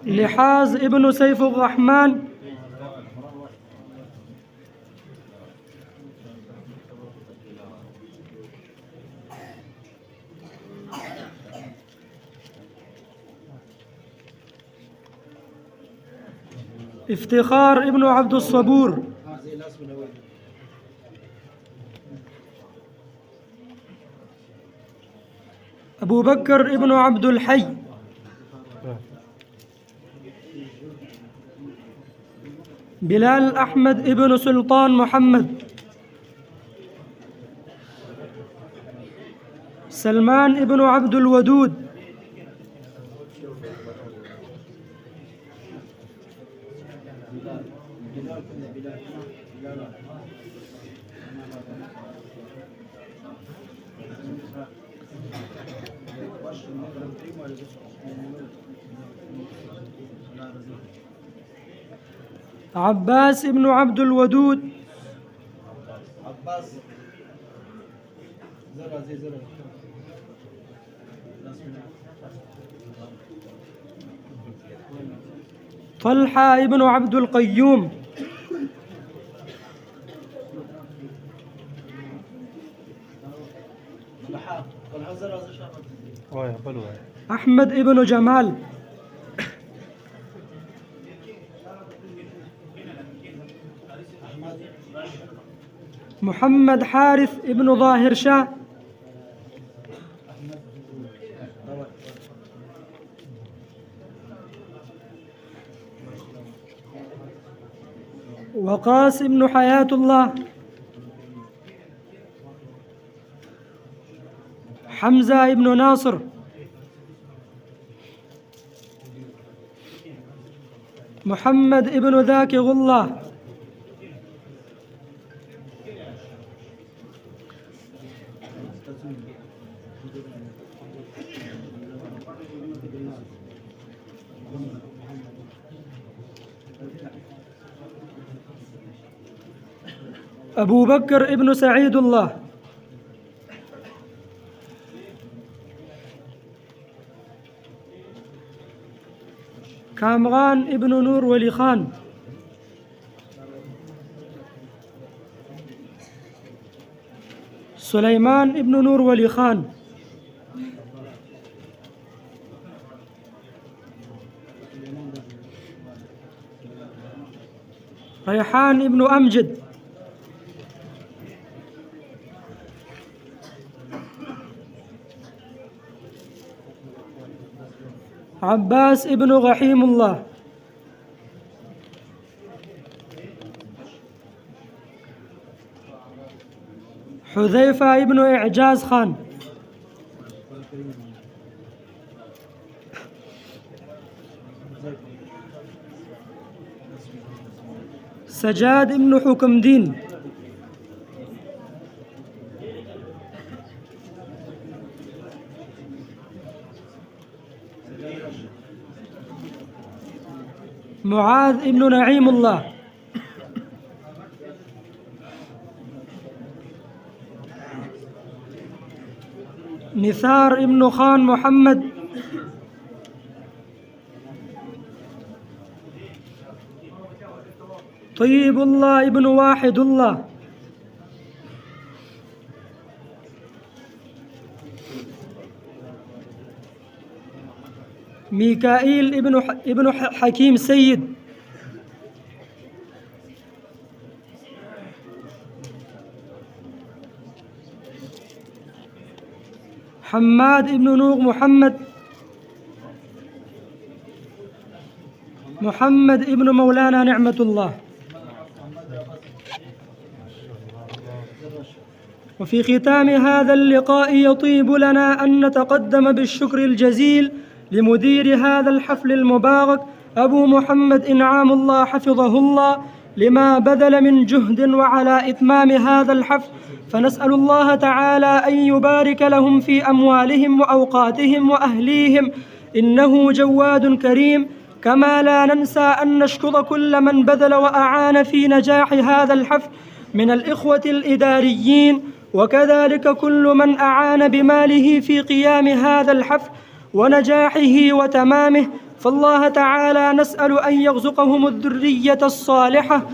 لحاظ ابن سيف الرحمن افتخار ابن عبد الصبور، أبو بكر ابن عبد الحي، بلال أحمد ابن سلطان محمد، سلمان ابن عبد الودود، عباس ابن عبد الودود، طلحة ابن عبد القيوم، أحمد ابن جمال، محمد حارث ابن ظاهر شاه، وقاس ابن حياة الله، حمزة ابن ناصر، محمد ابن ذاك غلة، أبو بكر ابن سعيد الله، كامغان ابن نور ولي خان، سليمان ابن نور ولي خان، ريحان ابن أمجد، عباس ابن غحيم الله، حذيفة ابن إعجاز خان، سجاد ابن حكم دين، معاذ ابن نعيم الله، نثار ابن خان محمد، طيب الله ابن واحد الله، ميكائيل ابن حكيم سيد، حماد ابن نوغ محمد، محمد ابن مولانا نعمة الله. وفي ختام هذا اللقاء يطيب لنا أن نتقدم بالشكر الجزيل لمدير هذا الحفل المبارك أبو محمد إنعام الله حفظه الله لما بذل من جهد وعلى إتمام هذا الحفل، فنسأل الله تعالى أن يبارك لهم في أموالهم وأوقاتهم وأهليهم إنه جواد كريم. كما لا ننسى أن نشكر كل من بذل وأعان في نجاح هذا الحفل من الإخوة الإداريين، وكذلك كل من أعان بماله في قيام هذا الحفل ونجاحه وتمامه، فالله تعالى نسأل أن يرزقهم الذرية الصالحة